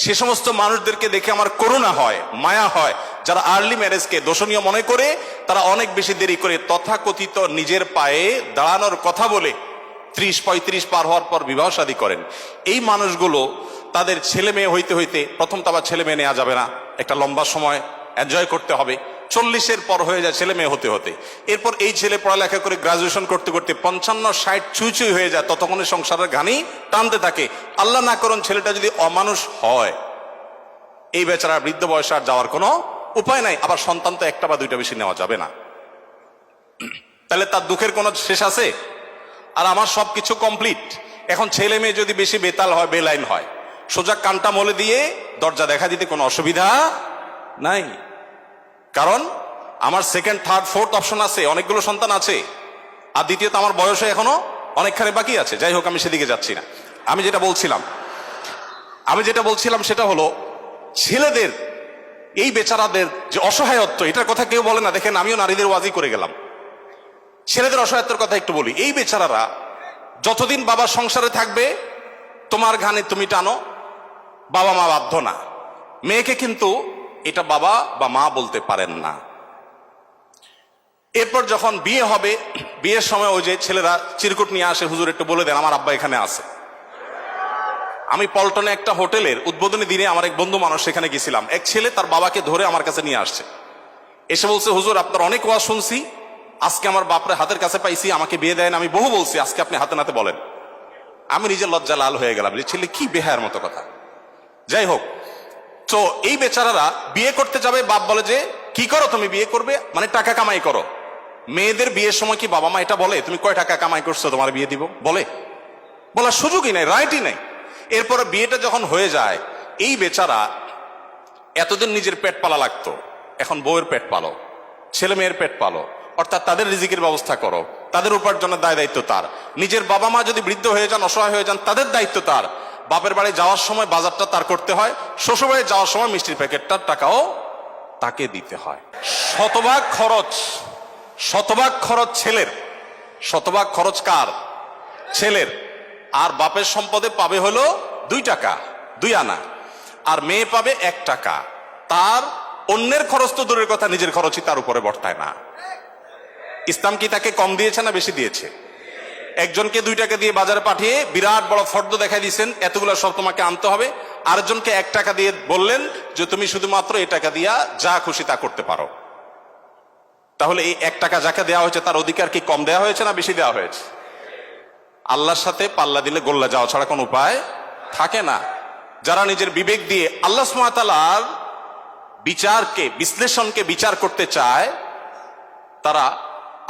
সে সমস্ত মানুষদেরকে দেখে আমার করুণা হয়, মায়া হয়, যারা আর্লি ম্যারেজকে দোষণীয় মনে করে তারা অনেক বেশি দেরি করে তথাকথিত নিজের পায়ে দাঁড়ানোর কথা বলে 30-35 পার হওয়ার পর বিবাহ শাদী করেন। এই মানুষগুলো তাদের ছেলে মেয়ে হইতে হইতে, প্রথম তো আবার ছেলে মেয়ে নেওয়া যাবে না, একটা লম্বা সময় এনজয় করতে হবে, 40-এর পর হয়ে যায় ছেলে মেয়ে হতে হতে। এরপর এই ছেলে পড়ালেখা করে গ্রাজুয়েশন করতে করতে 55-60 চুই হয়ে যায়, ততক্ষণে সংসারের ঘানি টানতে থাকে। আল্লাহ না করুন ছেলেটা যদি অমানুষ হয়, এই বেচারা বৃদ্ধ বয়সে আর যাওয়ার কোনো উপায় নাই। আবার সন্তান তো একটা বা দুইটা বেশি নেওয়া যাবে না, তাহলে তার দুঃখের কোনো শেষ আছে? আর আমার সবকিছু কমপ্লিট। এখন ছেলে মেয়ে যদি বেশি বেতাল হয়, বেলাইন হয়, সোজা কানটা মলে দিয়ে দরজা দেখা দিতে কোনো অসুবিধা নাই, কারণ আমার সেকেন্ড, থার্ড, ফোর্থ অপশন আছে, অনেকগুলো সন্তান আছে। আর দ্বিতীয়ত আমার বয়সে এখনো অনেকখানি বাকি আছে। যাই হোক, আমি সেদিকে যাচ্ছি না। আমি যেটা বলছিলাম সেটা হলো ছেলেদের, এই বেচারাদের যে অসহায়ত্ব, এটার কথা কেউ বলে না। দেখেন, আমিও নারীদের ওয়াজি করে গেলাম, ছেলেদের অসহায়ত্বের কথা একটু বলি। এই বেচারারা যতদিন বাবার সংসারে থাকবে, তোমার ঘানে তুমি টানো, বাবা মা বাধ্য না। মেয়েকে কিন্তু এটা বাবা বা মা বলতে পারেন না। এরপর যখন বিয়ে হবে, বিয়ের সময় ওই যে ছেলেরা চিরকুট নিয়ে আসে, হুজুর একটু বলে দেন আমার আব্বা এখানে আছে। আমি পল্টনে একটা হোটেলের উদ্বোধনী দিনে আমার এক বন্ধু মানুষ সেখানে গেছিলাম। এক ছেলে তার বাবাকে ধরে আমার কাছে নিয়ে আসছে, এসে বলছে, হুজুর আপনার অনেক ওয়াজ শুনছি, আজকে আমার বাপরে হাতের কাছে পাইছি, আমাকে বিয়ে দেন। আমি বহু বলছি, আজকে আপনি হাতে নাতে বলেন। আমি নিজের লজ্জা লাল হয়ে গেলাম, যে ছেলে কি বেহায়ার মতো কথা। যাই হোক, তো এই বেচারারা বিয়ে করতে যাবে, বাপ বলে যে কি করো তুমি, বিয়ে করবে মানে টাকা কামাই করো। মেয়েদের বিয়ের সময় কি বাবা মা এটা বলে তুমি কয় টাকা কামাই করছো তোমার বিয়ে দিব? বলার সুযোগই নাই, রাইটই নাই। এরপরে বিয়েটা যখন হয়ে যায়, এই বেচারা এতদিন নিজের পেট পালা লাগতো, এখন বউয়ের পেট পালো, ছেলে মেয়ের পেট পালো, অর্থাৎ তাদের রিজিকের ব্যবস্থা করো, তাদের উপার্জনের দায় দায়িত্ব তার। নিজের বাবা মা যদি বৃদ্ধ হয়ে যান, অসহায় হয়ে যান, তাদের দায়িত্ব তার। বাপের বাড়ি যাওয়ার সময় বাজারটা তার করতে হয়, শ্বশুর বাড়ি যাওয়ার সময় মিষ্টির প্যাকেটটার টাকাও তাকে দিতে হয়। শতভাগ খরচ ছেলের, শতভাগ খরচ কার? ছেলের। আর বাপের সম্পদে পাবে হলো 2 টাকা, 2 আনা, আর মেয়ে পাবে 1 টাকা। তার অন্যের খরচ তো দূরের কথা, নিজের খরচই তার উপরে বর্তায় না। ইসলাম কি তাকে কম দিয়েছে না বেশি দিয়েছে? একজনকে 2 টাকা দিয়ে বাজারে পাঠিয়ে বিরাট বড় ফর্দ দেখাই দিয়েছেন, এতগুলো সব তোমাকে আনতে হবে। আরেকজনকে 1 টাকা দিয়ে বললেন যে তুমি শুধুমাত্র এই টাকা দিয়া যা খুশি তা করতে পারো। তাহলে এই 1 টাকা যাকে দেওয়া হয়েছে তার অধিকার কি কম দেওয়া হয়েছে না বেশি দেওয়া হয়েছে? আল্লাহর সাথে পাল্লা দিলে গোল্লা যাওয়া ছাড়া কোনো উপায় থাকে না। যারা নিজের বিবেক দিয়ে আল্লাহ সুবহানাহু ওয়া তাআলার বিচারকে, বিশ্লেষণকে বিচার করতে চায়, তারা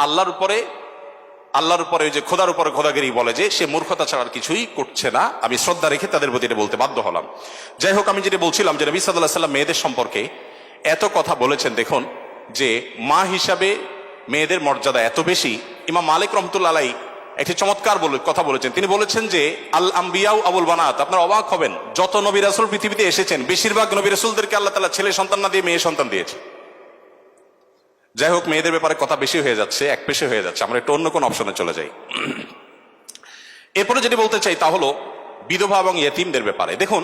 আল্লাহর উপরে ওই যে খোদার উপরে খোদাগিরি বলে, যে সে মূর্খতা ছাড়া আর কিছুই করছে না। আমি শ্রদ্ধা রেখে তাদের প্রতি এটা বলতে বাধ্য হলাম। যাই হোক, আমি যেটা বলছিলাম যে নবী সাল্লাল্লাহু আলাইহি ওয়াসাল্লাম মেয়েদের সম্পর্কে এত কথা বলেছেন। দেখুন যে মা হিসাবে মেয়েদের মর্যাদা এত বেশি। ইমাম মালিক রহমতুল্লাহ আলাইহি একটি চমৎকার কথা বলেছেন। তিনি বলেছেন যে আল আম্বিয়াউ আবুল বানাত। আপনারা অবাক হবেন, যত নবী রাসূল পৃথিবীতে এসেছেন, বেশিরভাগ নবী রাসূলদেরকে আল্লাহ তাআলা ছেলে সন্তান না দিয়ে মেয়ে সন্তান দিয়েছে। যাই হোক, মেয়েদের ব্যাপারে কথা বেশি হয়ে যাচ্ছে, এক পেশে হয়ে যাচ্ছে, আমরা একটু অন্য কোন অপশনে চলে যাই। এরপরে যেটি বলতে চাই তা হলো বিধবা এবং ইয়েতিমদের ব্যাপারে। দেখুন,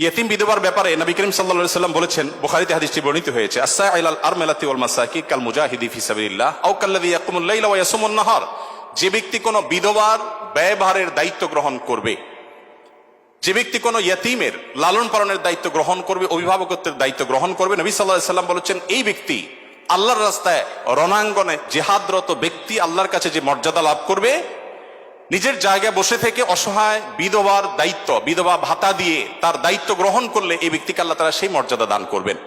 ইয়েতিম বিধবার ব্যাপারে নবী করিম সাল্লাল্লাহু আলাইহি সাল্লাম বলেছেন, বুখারীতে হাদিসটি বর্ণিত হয়েছে, আস-সাইলাল আরমালাতি ওয়াল মাসাকিন কাল মুজাহিদি ফি সাবিলিল্লাহ আও কাল্লাযী ইয়াকুমুল লাইলা ওয়া ইয়াসুমুন নাহার। যে ব্যক্তি কোনো বিধবার ব্যয়ভারের দায়িত্ব গ্রহণ করবে, যে ব্যক্তি কোনো ইয়েতিমের লালন পালনের দায়িত্ব গ্রহণ করবে, অভিভাবকত্বের দায়িত্ব গ্রহণ করবে, নবী সাল্লাল্লাহু আলাইহি সাল্লাম বলেছেন এই ব্যক্তি আল্লাহর রাস্তায় রণাঙ্গনে জিহাদরত ব্যক্তি আল্লাহর কাছে যে মর্যাদা লাভ করবে, নিজের জায়গায় বসে থেকে অসহায় বিধবার দায়িত্ব, বিধবা ভাতা দিয়ে তার দায়িত্ব গ্রহণ করলে এই ব্যক্তিকে আল্লাহ তাআলা সেই মর্যাদা দান করবেন।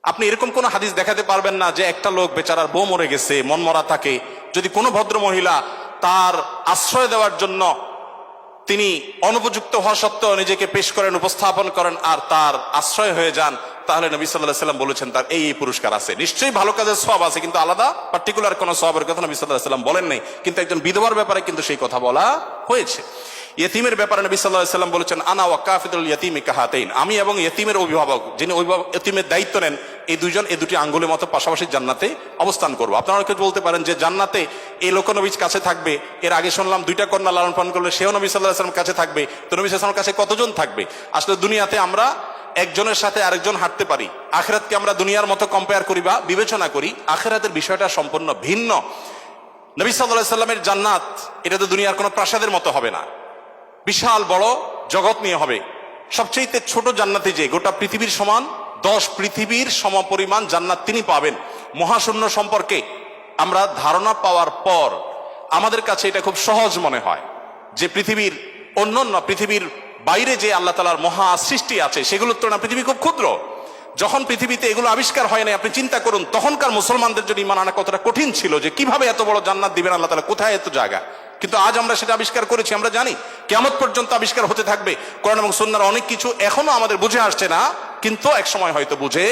আপনি এরকম কোন হাদিস দেখাতে পারবেন না যে একটা লোক বেচারার বউ মরে গেছে, মন মরা থাকে, যদি কোনো ভদ্র মহিলা তার আশ্রয় দেওয়ার জন্য তিনি অনুপযুক্ত হওয়া সত্ত্বেও নিজেকে পেশ করেন, উপস্থাপন করেন, আর তার আশ্রয় হয়ে যান, তাহলে নবী সাল্লাল্লাহু আলাইহি সাল্লাম বলেছেন তার এই পুরস্কার আছে। নিশ্চয়ই ভালো কাজের সওয়াব আছে, কিন্তু আলাদা পার্টিকুলার কোনো সওয়াবের কথা নবী সাল্লাল্লাহু আলাইহি সাল্লাম বলেন নাই। কিন্তু একজন বিধবার ব্যাপারে কিন্তু সেই কথা বলা হয়েছে। ইয়েতিমের ব্যাপারে নবী সাল্লাল্লাহু আলাইহি সাল্লাম বলেছেন, আনা ওয়া কাফিদুল ইয়াতিমি কাহাতাইন। আমি এবং ইয়েতিমের অভিভাবক, যিনি ইয়েতিমের দায়িত্ব নেন, এই দুইজন এই দুটি আঙ্গুলের মতো পাশাপাশি জান্নাতে অবস্থান করবো। আপনারা অনেকে বলতে পারেন যে জান্নাতে এই লোক নবীর কাছে থাকবে, এর আগে শুনলাম 2টা কন্যা লালন পালন করলে সেও নবী সাল্লাল্লাহু আলাইহি ওয়াসাল্লাম কাছে থাকবে, তো নবী সাল্লাল্লাহু আলাইহি ওয়াসাল্লামের কাছে কতজন থাকবে? আসলে দুনিয়াতে আমরা একজনের সাথে আরেকজন হাঁটতে পারি, আখিরাতকে আমরা দুনিয়ার মতো কম্পেয়ার করি বা বিবেচনা করি, আখিরাতের বিষয়টা সম্পূর্ণ ভিন্ন। নবী সাল্লাল্লাহু আলাইহি ওয়াসাল্লামের জান্নাত এটা তো দুনিয়ার কোনো প্রাসাদের মতো হবে না, বিশাল বড় জগৎ নিয়ে হবে। সবচেয়ে ছোট জান্নাতে যে গোটা পৃথিবীর সমান 10 পৃথিবীর সমপরিমাণ জান্নাত তিনি পাবেন। মহাশূন্য সম্পর্কে আমরা ধারণা পাওয়ার পর আমাদের কাছে এটা খুব সহজ মনে হয় যে পৃথিবীর অন্যান্য পৃথিবীর বাইরে যে আল্লাহ তাআলার মহা সৃষ্টি আছে সেগুলোর তুলনায় পৃথিবী খুব ক্ষুদ্র। যখন পৃথিবীতে এগুলো আবিষ্কার হয় না, আপনি চিন্তা করুন তখনকার মুসলমানদের জন্য ঈমান আনা কতটা কঠিন ছিল, যে কিভাবে এত বড় জান্নাত দিবেন আল্লাহ তাআলা, কোথায় এত জায়গা। কিন্তু আজ আমরা সেটা আবিষ্কার করেছি, আমরা জানি কিয়ামত পর্যন্ত আবিষ্কার হতে থাকবে। কোরআন এবং সুন্নাহর অনেক কিছু এখনো আমাদের বুঝে আসছে না, কিন্তু এক সময় হয়তো বুঝে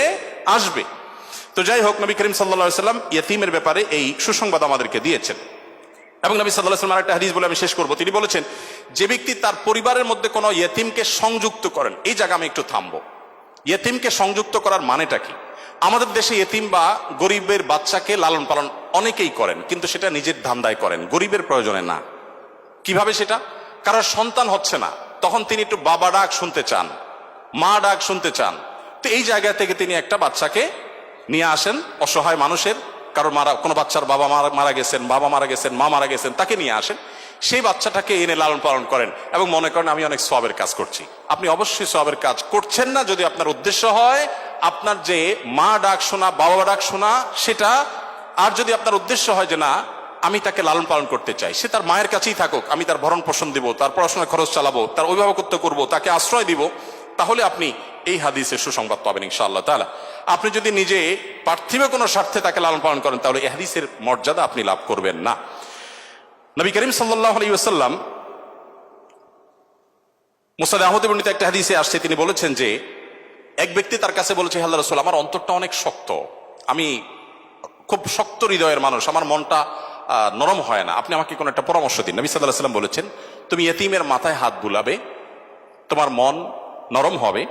আসবে। তো যাই হোক, নবী করিম সাল্লাল্লাহু আলাইহি ওয়াসাল্লাম ইয়েতিমের ব্যাপারে এই সুসংবাদ আমাদেরকে দিয়েছেন। এবং নবী সাল্লাল্লাহু আলাইহি ওয়াসাল্লাম আরেকটা হাদিস বলে আমি শেষ করব, তিনি বলেছেন যে ব্যক্তি তার পরিবারের মধ্যে কোনো ইয়েতিমকে সংযুক্ত করেন, এই জায়গা আমি একটু থামবো। ইয়েতিমকে সংযুক্ত করার মানেটা কি? আমাদের দেশে ইয়েতিম বা গরিবের বাচ্চাকে লালন পালন অনেকেই করেন, কিন্তু সেটা নিজের ধান্দায় করেন, গরিবের প্রয়োজনে না। কিভাবে সেটা? কারণ সন্তান হচ্ছে না, তখন তিনি একটু বাবা ডাক শুনতে চান, মা ডাক শুনতে চান, তো এই জায়গা থেকে তিনি একটা বাচ্চাকে নিয়ে আসেন, অসহায় মানুষের, কারণ কোনো বাচ্চার বাবা মারা গেছেন, বাবা মারা গেছেন, মা মারা গেছেন, তাকে নিয়ে আসেন, সেই বাচ্চাটাকে এনে লালন পালন করেন এবং মনে করেন আমি অনেক সওয়াবের কাজ করছি। আপনি অবশ্যই সওয়াবের কাজ করছেন না যদি আপনার উদ্দেশ্য হয় আপনার যে মা ডাক শোনা, বাবা ডাক শোনা সেটা, আর যদি আপনার উদ্দেশ্য হয় যে না আমি তাকে লালন পালন করতে চাই, সে তার মায়ের কাছেই থাকুক, আমি তার ভরণ পোষণ দিব, তার পড়াশোনার খরচ চালাবো, তার অভিভাবকত্ব করব, তাকে আশ্রয় দিব, তাহলে আপনি এই হাদিসের সুসংবাদ পাবেন ইনশাআল্লাহ তাআলা। আপনি যদি নিজে পার্থিব কোনো স্বার্থে তাকে লালন পালন করেন তাহলে এই হাদিসের মর্যাদা আপনি লাভ করবেন না। নবী করিম সাল্লাল্লাহু আলাইহি ওয়াসাল্লাম মুসনাদ আহমদে বর্ণিত একটা হাদিসে আসছে, তিনি বলেছেন যে এক ব্যক্তি তার কাছে বলেছে, হে আল্লাহর রাসূল, আমার অন্তরটা অনেক শক্ত, আমি খুব শক্ত হৃদয়ের মানুষ, আমার মনটা নরম হয় না, আপনি আমাকে কোনো একটা পরামর্শ দিন। নবী সাল্লাল্লাহু আলাইহি ওয়াসাল্লাম বলেছেন, তুমি ইয়েতিমের মাথায় হাত বুলাবে, তোমার মন নরম হবে,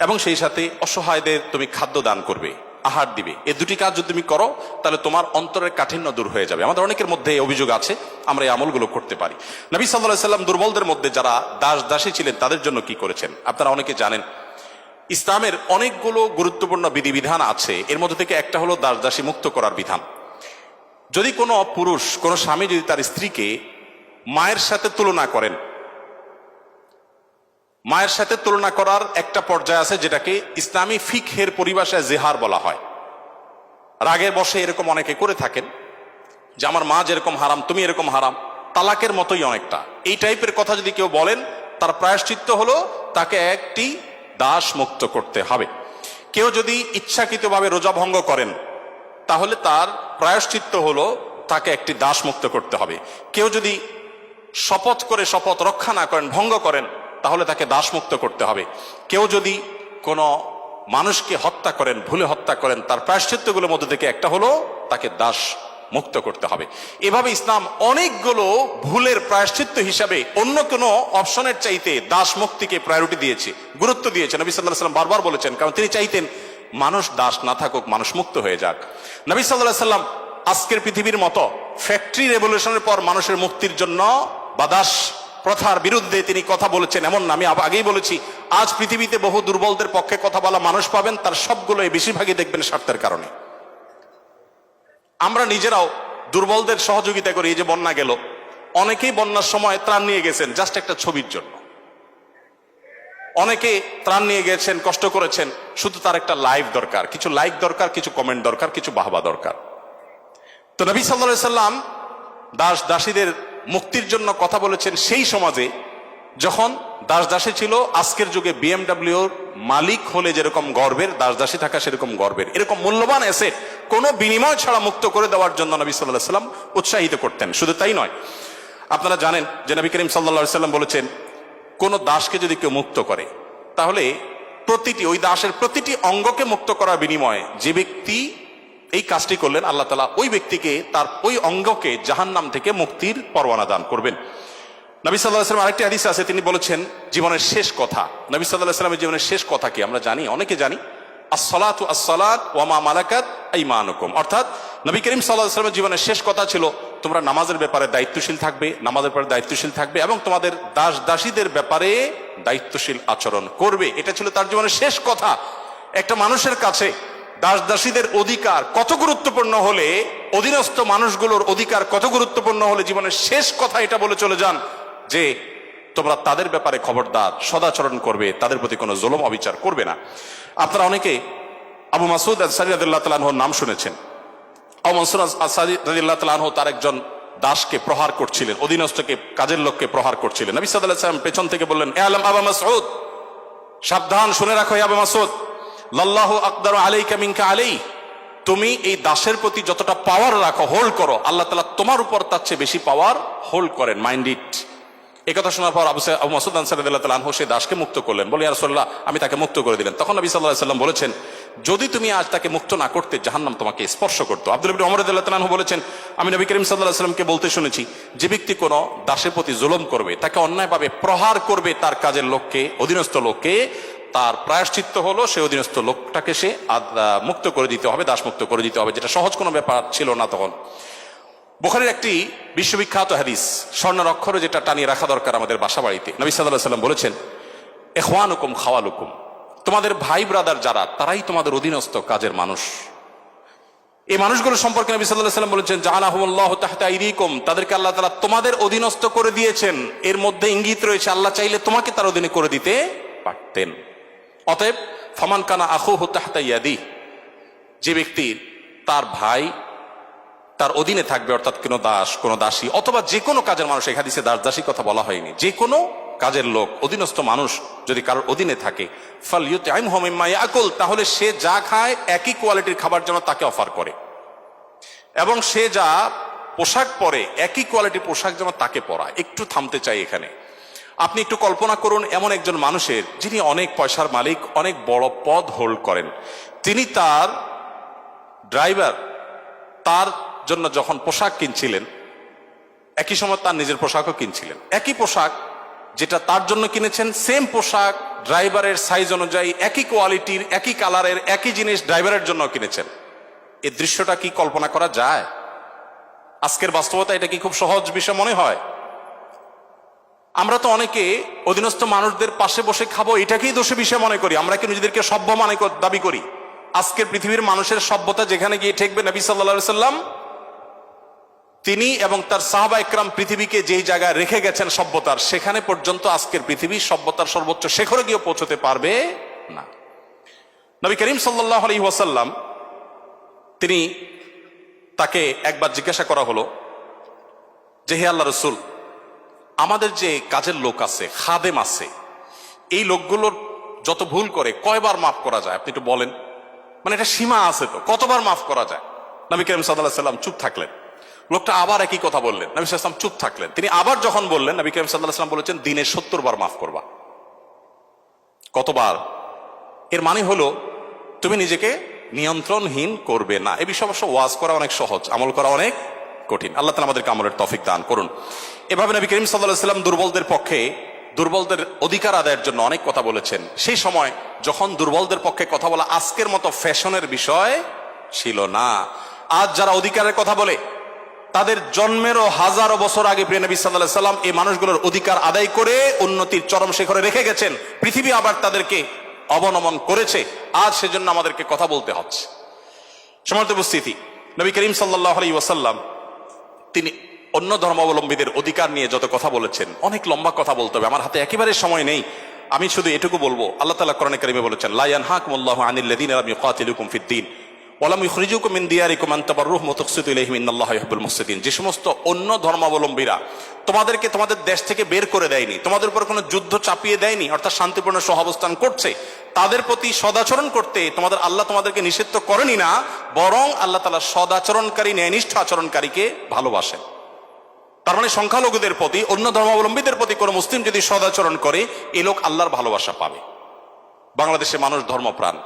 এবং সেই সাথে অসহায়দের তুমি খাদ্য দান করবে, আহার দিবে। এই দুটি কাজ যদি তুমি করো তাহলে তোমার অন্তরের কাঠিন্য দূর হয়ে যাবে। আমাদের অনেকের মধ্যে এই অভিযোগ আছে, আমরা এই আমলগুলো করতে পারি। নবী সাল্লাল্লাহু আলাইহি ওয়াসাল্লাম দুর্বলদের মধ্যে যারা দাস দাসী ছিলেন তাদের জন্য কি করেছেন আপনারা অনেকে জানেন। ইসলামের অনেকগুলো গুরুত্বপূর্ণ বিধিবিধান আছে, এর মধ্যে থেকে একটা হলো দাস দাসী মুক্ত করার বিধান। যদি কোনো পুরুষ, কোনো স্বামী যদি তার স্ত্রীকে মায়ের সাথে তুলনা করেন, মায়ের সাথে তুলনা করার একটা পর্যায়ে আছে যেটাকে ইসলামী ফিকহের পরিভাষায় জেহার বলা হয়। রাগের বশে এরকম অনেকে করে থাকেন যে আমার মা যেরকম হারাম তুমি এরকম হারাম, তালাকের মতোই অনেকটা এই টাইপের কথা যদি কেউ বলেন, তার প্রায়শ্চিত্ত হলো তাকে একটি দাস মুক্ত করতে হবে। কেউ যদি ইচ্ছাকৃতভাবে রোজা ভঙ্গ করেন তাহলে তার প্রায়শ্চিত্ত হলো তাকে একটি দাস মুক্ত করতে হবে। কেউ যদি শপথ করে শপথ রক্ষা না করেন, ভঙ্গ করেন, তাহলে তাকে দাস মুক্ত করতে হবে। কেউ যদি কোনো মানুষকে হত্যা করেন, ভুলে হত্যা করেন, তার প্রায়শ্চিত্তগুলোর মধ্যে থেকে একটা হলো তাকে দাস মুক্ত করতে হবে। এভাবে ইসলাম অনেকগুলো ভুলের প্রায়শ্চিত্ত হিসাবে অন্য কোনো অপশনের চাইতে দাস মুক্তিকে প্রায়োরিটি দিয়েছে, গুরুত্ব দিয়েছে। নবী সাল্লাল্লাহু আলাইহি ওয়াসাল্লাম বারবার বলেছেন, কারণ তিনি চাইতেন মানুষ দাস না থাকুক, মানুষ মুক্ত হয়ে যাক। নবী সাল্লাল্লাহু আলাইহি ওয়াসাল্লাম আজকের পৃথিবীর মতো ফ্যাক্টরি রেভলিউশনের পর মানুষের মুক্তির জন্য বা দাস প্রথার বিরুদ্ধে তিনি কথা বলেছেন এমন না। আমি আগেই বলেছি, আজ পৃথিবীতে বহু দুর্বলদের পক্ষে কথা বলা মানুষ পাবেন, তার সবগুলোই বেশিরভাগই দেখবেন স্বার্থের কারণে। আমরা নিজেরাও দুর্বলদের সহযোগিতা করি। এই যে বন্যা গেল, অনেকেই বন্যার সময় ত্রাণ নিয়ে গেছেন জাস্ট একটা ছবির জন্য, অনেকে ত্রাণ নিয়ে গেছেন, কষ্ট করেছেন, শুধু তার একটা লাইভ দরকার, কিছু লাইক দরকার, কিছু কমেন্ট দরকার, কিছু বাহবা দরকার। তো নবী সাল্লাল্লাহু আলাইহি ওয়াসাল্লাম দাস দাসীদের মুক্তির জন্য কথা বলেছেন সেই সমাজে যখন দাস দাসী ছিল আজকের যুগে বিএমডব্লিউর মালিক হলে যেরকম গর্বের, দাস দাসী থাকা সেরকম গর্বের। এরকম মূল্যবান এসেট কোনো বিনিময় ছাড়া মুক্ত করে দেওয়ার জন্য নবী সাল্লাল্লাহু আলাইহি ওয়াসাল্লাম উৎসাহিত করতেন। শুধু তাই নয়, আপনারা জানেন যে নবী করিম সাল্লাল্লাহু আলাইহি ওয়াসাল্লাম বলেছেন, কোন দাসকে যদি কেউ মুক্ত করে তাহলে ওই দাসের প্রতিটি অঙ্গকে মুক্ত করার বিনিময়ে যে ব্যক্তি এই কাজটি করলেন, আল্লাহ তাআলা ওই ব্যক্তিকে তার ওই অঙ্গকে জাহান্নাম থেকে মুক্তির পরওয়ানা দান করবেন। নবী সাল্লাল্লাহু আলাইহি ওয়াসাল্লাম আরেকটি হাদিসে আছে, তিনি বলেছেন জীবনের শেষ কথা। নবী সাল্লাল্লাহু আলাইহি ওয়াসাল্লামের জীবনের শেষ কথা কি আমরা জানি, অনেকে জানি। আসসালাতু আসসালাত ওয়া মা মালাকাত আইমানুকুম, অর্থাৎ নবী করিম সাল্লাল্লাহু আলাইহি ওয়াসাল্লামের জীবনের শেষ কথা ছিল তোমরা নামাজের ব্যাপারে দায়িত্বশীল থাকবে, নামাজের ব্যাপারে দায়িত্বশীল থাকবে এবং তোমাদের দাস দাসীদের ব্যাপারে দায়িত্বশীল আচরণ করবে। এটা ছিল তার জীবনের শেষ কথা। একটা মানুষের কাছে দাস দাসীদের অধিকার কত গুরুত্বপূর্ণ হলে, অধীনস্থ মানুষগুলোর অধিকার কত গুরুত্বপূর্ণ হলে জীবনের শেষ কথা এটা বলে চলে যান যে তোমরা তাদের ব্যাপারে খবরদার, সদাচরণ করবে, তাদের প্রতি কোনো জুলুম অবিচার করবে না। আপনারা অনেকে আবু মাসউদ আনসারী রাদিয়াল্লাহু তাআলা আনহুর নাম শুনেছেন। আবু মাসউদ আনসারী রাদিয়াল্লাহু তাআলা আনহু তার একজন দাসকে প্রহার করছিলেন, অধীনস্থকে, কাজের লোককে প্রহার করছিলেন। নবী সাল্লাল্লাহু আলাইহি ওয়াসাল্লাম পেছন থেকে বললেন, এ আলম আবু মাসউদ, সাবধান, শুনে রাখো আবু মাসউদ, লাল্লাহু আকদারু আলাইকা মিনকা আলাই, তুমি এই দাসের প্রতি যতটা পাওয়ার রাখো, হোল্ড করো, আল্লাহ তাআলা তোমার উপর তার চেয়ে বেশি পাওয়ার হোল্ড করেন, মাইন্ড ইট। এই কথা শোনার পর আবু মাসউদ আনসারী রাদিয়াল্লাহু তাআলা আনহু সেই দাসকে মুক্ত করলেন। বলে, ইয়া রাসূলুল্লাহ, আমি তাকে মুক্ত করে দিলেন। তখন নবী সাল্লাল্লাহু আলাইহি ওয়াসাল্লাম বলেছেন, যদি তুমি আজ তাকে মুক্ত না করতে, জাহান্নাম তোমাকে স্পর্শ করতো। আব্দুল্লাহ ইবনে ওমর রাদিয়াল্লাহু তাআলা আনহু বলেছেন, আমি নবী করিম সাল্লাল্লাহু আলাইহি ওয়াসাল্লামকে বলতে শুনেছি, যে ব্যক্তি কোনো দাসের প্রতি জুলুম করবে, তাকে অন্যায়ভাবে প্রহার করবে, তার কাজের লোককে, অধীনস্থ লোককে, তার প্রায়শ্চিত্ত হলো সে অধীনস্থ লোকটাকে সে মুক্ত করে দিতে হবে, দাস মুক্ত করে দিতে হবে, যেটা সহজ কোনো ব্যাপার ছিল না তখন। বুখারীর একটি বিশ্ববিখ্যাত হাদিস, স্বর্ণের অক্ষরে যেটা টানিয়ে রাখা দরকার আমাদের বাসা বাড়িতে। নবী সাল্লাল্লাহু আলাইহি ওয়াসাল্লাম বলেছেন, ইখওয়ানুকুম খাওয়ালুকুম, তোমাদের ভাই ব্রাদার যারা, তারাই তোমাদের অধীনস্থ কাজের মানুষ। এই মানুষগুলো সম্পর্কে নবী সাল্লাল্লাহু আলাইহি ওয়াসাল্লাম বলেছেন, জাআলাহুমুল্লাহু তাহতা আইদিকুম, তাদেরকে আল্লাহ তাআলা তোমাদের অধীনস্থ করে দিয়েছেন। এর মধ্যে ইঙ্গিত রয়েছে আল্লাহ চাইলে তোমাকে তার অধীনে করে দিতে পারতেন। অতএব ফামান কানা আখুহু তাহতা ইয়াদি, যে ব্যক্তির তার ভাই তার অধীনে থাকবে, অর্থাৎ কোনো দাস, কোনো দাসী অথবা যে কোনো কাজের মানুষ, এই হাদিসে দাস দাসী কথা বলা হয়নি, যে কোনো কাজের লোক, অধীনস্থ মানুষ যদি কারোর অধীনে থাকে, ফালইউতইমহু মিম্মা ইয়াকুল, তাহলে সে যা খায় একই কোয়ালিটির খাবার যেন তাকে অফার করে, এবং সে যা পোশাক পরে একই কোয়ালিটির পোশাক যেন তাকে পরায়। একটু থামতে চাই এখানে। আপনি একটু কল্পনা করুন, এমন একজন মানুষের, যিনি অনেক পয়সার মালিক, অনেক বড় পদ হোল্ড করেন, তিনি তার ড্রাইভার তার জন্য যখন পোশাক কিনছিলেন, একই সময় তার নিজের পোশাকও কিনছিলেন। একই পোশাক যেটা তার জন্য কিনেছেন, সেম পোশাক ড্রাইভারের সাইজ অনুযায়ী, একই কোয়ালিটির, একই কালারের, একই জিনিস ড্রাইভারের জন্য কিনেছেন। এই দৃশ্যটা কি কল্পনা করা যায়? আজকের বাস্তবতা এটা কি খুব সহজ বিষয় মনে হয়? আমরা তো অনেকে অধীনস্থ মানুষদের পাশে বসে খাবো এটাকেই দোষী বিষয় মনে করি। আমরা কি নিজেদেরকে সভ্য মানে দাবি করি? আজকের পৃথিবীর মানুষের সভ্যতা যেখানে গিয়ে ঠেকবে, নবী সাল্লাল্লাহু আলাইহি ওয়াসাল্লাম তিনি এবং তার সাহাবা একরাম পৃথিবীকে যেই জায়গায় রেখে গেছেন সভ্যতার, সেখানে পর্যন্ত আজকের পৃথিবী সভ্যতার সর্বোচ্চ শিখরে গিয়ে পৌঁছতে পারবে না। নবী করিম সাল্লাল্লাহু আলাইহি ওয়াসাল্লাম তিনি, তাকে একবার জিজ্ঞাসা করা হলো যে, হে আল্লাহ রাসূল, আমাদের যে কাজের লোক আছে, খাদেম আছে, এই লোকগুলোর যত ভুল করে কয়বার মাফ করা যায় আপনি একটু বলেন? মানে এটা সীমা আছে তো, কতবার মাফ করা যায়? নবী করিম সাল্লাল্লাহু আলাইহি ওয়াসাল্লাম চুপ থাকলেন। লোকটা আবার একই কথা বললেন, নবী সাল্লাল্লাহু আলাইহি ওয়াসাল্লাম চুপ থাকলেন। তিনি আবার যখন বললেন, নবী করিম সাল্লাল্লাহু আলাইহি ওয়াসাল্লাম বলেছেন, দিনে 70 বার মাফ করবা। কতবার? এর মানে হলো তুমি নিজেকে নিয়ন্ত্রণহীন করবে না। এই বিষয়ে অবশ্য ওয়াজ করা অনেক সহজ, আমল করা অনেক কঠিন। আল্লাহ তাআলা আমাদেরকে আমলের তৌফিক দান করুন। এভাবে নবী করিম সাল্লাল্লাহু আলাইহি ওয়াসাল্লাম দুর্বলদের পক্ষে, দুর্বলদের অধিকার আদায়ের জন্য অনেক কথা বলেছেন। সেই সময় যখন দুর্বলদের পক্ষে কথা বলা আজকের মতো ফ্যাশনের বিষয় ছিল না। আজ যারা অধিকারের কথা বলে, তাদের জন্মেরও হাজারো বছর আগে প্রিয় নবী সাল্লাল্লাহু আলাইহি ওয়াসাল্লাম এই মানুষগুলোর অধিকার আদায় করে উন্নতির চরম শিখরে রেখে গেছেন। পৃথিবী আবার তাদেরকে অবনমন করেছে। আজ সেজন্য আমাদেরকে কথা বলতে হচ্ছে। সম্মানিত উপস্থিতি, নবী করিম সাল্লাল্লাহু আলাইহি ওয়াসাল্লাম তিনি অন্য ধর্মাবলম্বীদের অধিকার নিয়ে যত কথা বলেছেন, অনেক লম্বা কথা বলতে হবে, আমার হাতে একেবারে সময় নেই। আমি শুধু এটুকু বলবো, আল্লাহ তাআলা কোরআনে কারিমে বলেছেন, লা ইয়ানহাকুমুল্লাহু আনিল্লাযীনা লাম ইউকাতিলুকুম ফিদ-দীন ওয়া লাম ইখরিজুকুম মিন দিয়ারিকুম আন তাবাররুহুম ওয়া তুকসিতু ইলাইহিম ইন্নাল্লাহা ইউহিব্বুল মুকসিতিন। যে সমস্ত অন্য ধর্মাবলম্বীরা তোমাদেরকে তোমাদের দেশ থেকে বের করে দেয়নি, তোমাদের উপর কোনো যুদ্ধ চাপিয়ে দেয়নি, অর্থাৎ শান্তিপূর্ণ সহাবস্থান করছে, তাদের প্রতি সদাচরণ করতে তোমাদের আল্লাহ তোমাদেরকে নিষিদ্ধ করেনি না, বরং আল্লাহ তাআলা সদাচরণকারী, ন্যায়নিষ্ঠ আচরণকারীকে ভালোবাসেন। তার মানে সংখ্যালঘুদের প্রতি, অন্য ধর্মাবলম্বীদের প্রতি কোনো মুসলিম যদি সদাচরণ করে, এই লোক আল্লাহর ভালোবাসা পাবে। বাংলাদেশে মানুষ ধর্মপ্রাণ,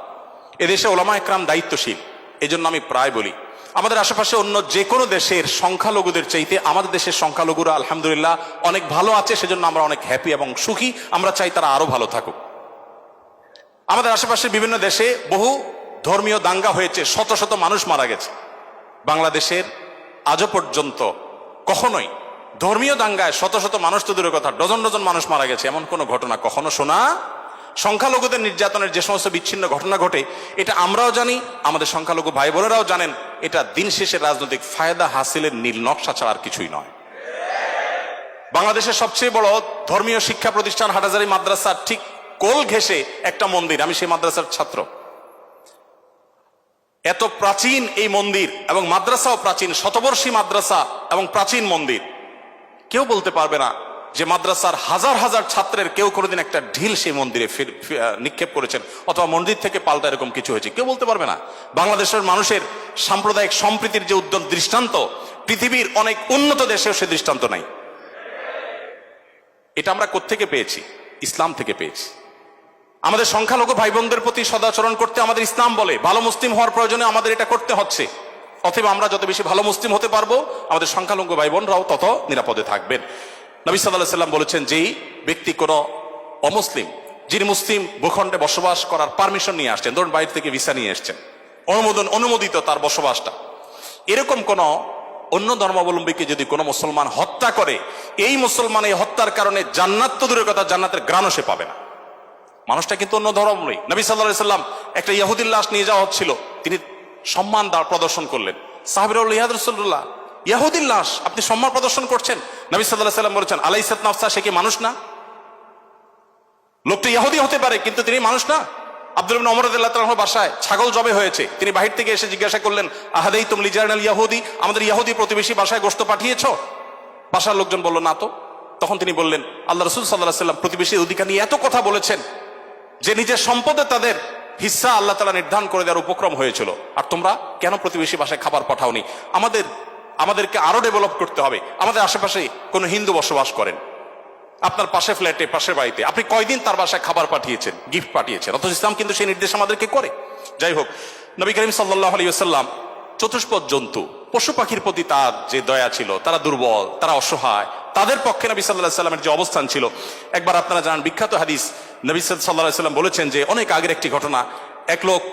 এদেশে ওলামা একরাম দায়িত্বশীল। এই জন্য আমি প্রায় বলি, আমাদের আশেপাশে অন্য যে কোনো দেশের সংখ্যালঘুদের চাইতে আমাদের দেশের সংখ্যালঘুরা আলহামদুলিল্লাহ অনেক ভালো আছে। সেজন্য আমরা অনেক হ্যাপি এবং সুখী। আমরা চাই তারা আরো ভালো থাকুক। আমাদের আশেপাশে বিভিন্ন দেশে বহু ধর্মীয় দাঙ্গা হয়েছে, শত শত মানুষ মারা গেছে। বাংলাদেশের আজও পর্যন্ত কখনোই ধর্মীয় দাঙ্গায় শত শত মানুষ তো দূরের কথা, ডজন ডজন মানুষ মারা গেছে, এমন কোনো ঘটনা কখনো শোনা। সংখ্যালঘুদের নির্যাতনের যে সমস্ত বিচ্ছিন্ন ঘটনা ঘটে, এটা আমরাও জানি, আমাদের সংখ্যালঘু ভাই বোনেরাও জানেন। এটা দিন শেষে রাজনৈতিক ফায়দা হাসিলের নীল নকশা ছাড়া আর কিছুই নয়। বাংলাদেশের সবচেয়ে বড় ধর্মীয় শিক্ষা প্রতিষ্ঠান হাটহাজারী মাদ্রাসার ঠিক কোল ঘেঁষে একটা মন্দির, আমি সেই মাদ্রাসার ছাত্র। এত প্রাচীন এই মন্দির এবং মাদ্রাসাও প্রাচীন, শতবর্ষী মাদ্রাসা এবং প্রাচীন মন্দির। কেউ বলতে পারবে না যে মাদ্রাসার হাজার হাজার ছাত্রের কেউ কোনোদিন একটা ঢিল সেই মন্দিরে নিক্ষেপ করেছেন অথবা মন্দির থেকে পাল্টা এরকম কিছু হয়েছে, কেউ বলতে পারবে না। বাংলাদেশের মানুষের সাম্প্রদায়িক সম্প্রীতির যে উদ্যম দৃষ্টান্ত, পৃথিবীর অনেক উন্নত দেশেও সে দৃষ্টান্ত নাই। এটা আমরা কোত্থেকে পেয়েছি? ইসলাম থেকে পেয়েছি। আমাদের সংখ্যালঘু ভাই বোনদের প্রতি সদাচরণ করতে আমাদের ইসলাম বলে, ভালো মুসলিম হওয়ার প্রয়োজনে আমাদের এটা করতে হচ্ছে। অতএব আমরা যত বেশি ভালো মুসলিম হতে পারবো, আমাদের সংখ্যালঘু ভাই বোনরাও তত নিরাপদে থাকবেন। নবী সাল্লাল্লাহু আলাইহি ওয়াসাল্লাম বলেছেন, যেই ব্যক্তি কোনো অমুসলিম, যিনি মুসলিম ভূখণ্ডে বসবাস করার পারমিশন নিয়ে আসছেন, ধরুন বাইরে থেকে ভিসা নিয়ে এসছেন, অনুমোদিত তার বসবাসটা, এরকম কোন অন্য ধর্মাবলম্বীকে যদি কোনো মুসলমান হত্যা করে, এই মুসলমান এই হত্যার কারণে জান্নাত তো দূরের কথা, জান্নাতের গ্রাণও সে পাবে না। মানুষটা কিন্তু অন্য ধর্মই। নবী সাল্লাল্লাহু আলাইহি ওয়াসাল্লাম একটা ইহুদির লাশ নিয়ে যাওয়া হচ্ছিল, তিনি সম্মান প্রদর্শন করলেন। সাহাবীরা বললেন, ইয়া রাসূলুল্লাহ, ইহুদির লাশ আপনি সম্মান প্রদর্শন করছেন? নবী সাল্লাল্লাহু আলাইহি ওয়াসাল্লাম বলেছেন, আলাইসাত নাফসা, সে কি মানুষ না? লোকটা ইহুদি হতে পারে কিন্তু তিনি মানুষ না। আব্দুল্লাহ ইবনে ওমর রাদিয়াল্লাহু তাআলার বাসায় ছাগল জবে হয়েছে, তিনি বাহির থেকে এসে জিজ্ঞাসা করলেন, আহাদাইতুম লিজারনাল ইয়াহুদি, আমাদের ইহুদি প্রতিবেশী বাসায় গোশত পাঠিয়েছো? বাসার লোকজন বলল, না তো। তখন তিনি বললেন, আল্লাহ রাসূল সাল্লাল্লাহু আলাইহি ওয়াসাল্লাম প্রতিবেশীর অধিকার নিয়ে এত কথা বলেছেন যে নিজের সম্পদে তাদের হিস্সা আল্লাহ তাআলা নির্ধারণ করে দেওয়ার উপক্রম হয়েছিল, আর তোমরা কেন প্রতিবেশী বাসায় খাবার পাঠাওনি? আমাদেরকে আরো ডেভেলপ করতে হবে। আমাদের আশেপাশে কোনো হিন্দু বসবাস করেন, আপনার পাশে ফ্ল্যাটে, পাশের বাড়িতে, আপনি কয়দিন তার বাসায় খাবার পাঠিয়েছেন, গিফট পাঠিয়েছেন? অথচ ইসলাম কিন্তু সেই নির্দেশ আমাদেরকে করে। যাই হোক, নবী করিম সাল্লাল্লাহু আলাইহি ওয়াসাল্লাম চতুষ্পদ জন্তু, পশু পাখির প্রতি তার যে দয়া ছিল, তারা দুর্বল, তারা অসহায়, তাদের পক্ষে নবী সাল্লাল্লাহু আলাইহি ওয়াসাল্লামের যে অবস্থান ছিল, একবার আপনারা জানেন বিখ্যাত হাদিস, নবী সাল্লাল্লাহু আলাইহি ওয়াসাল্লাম বলেছেন যে অনেক আগের একটি ঘটনা, এক লোক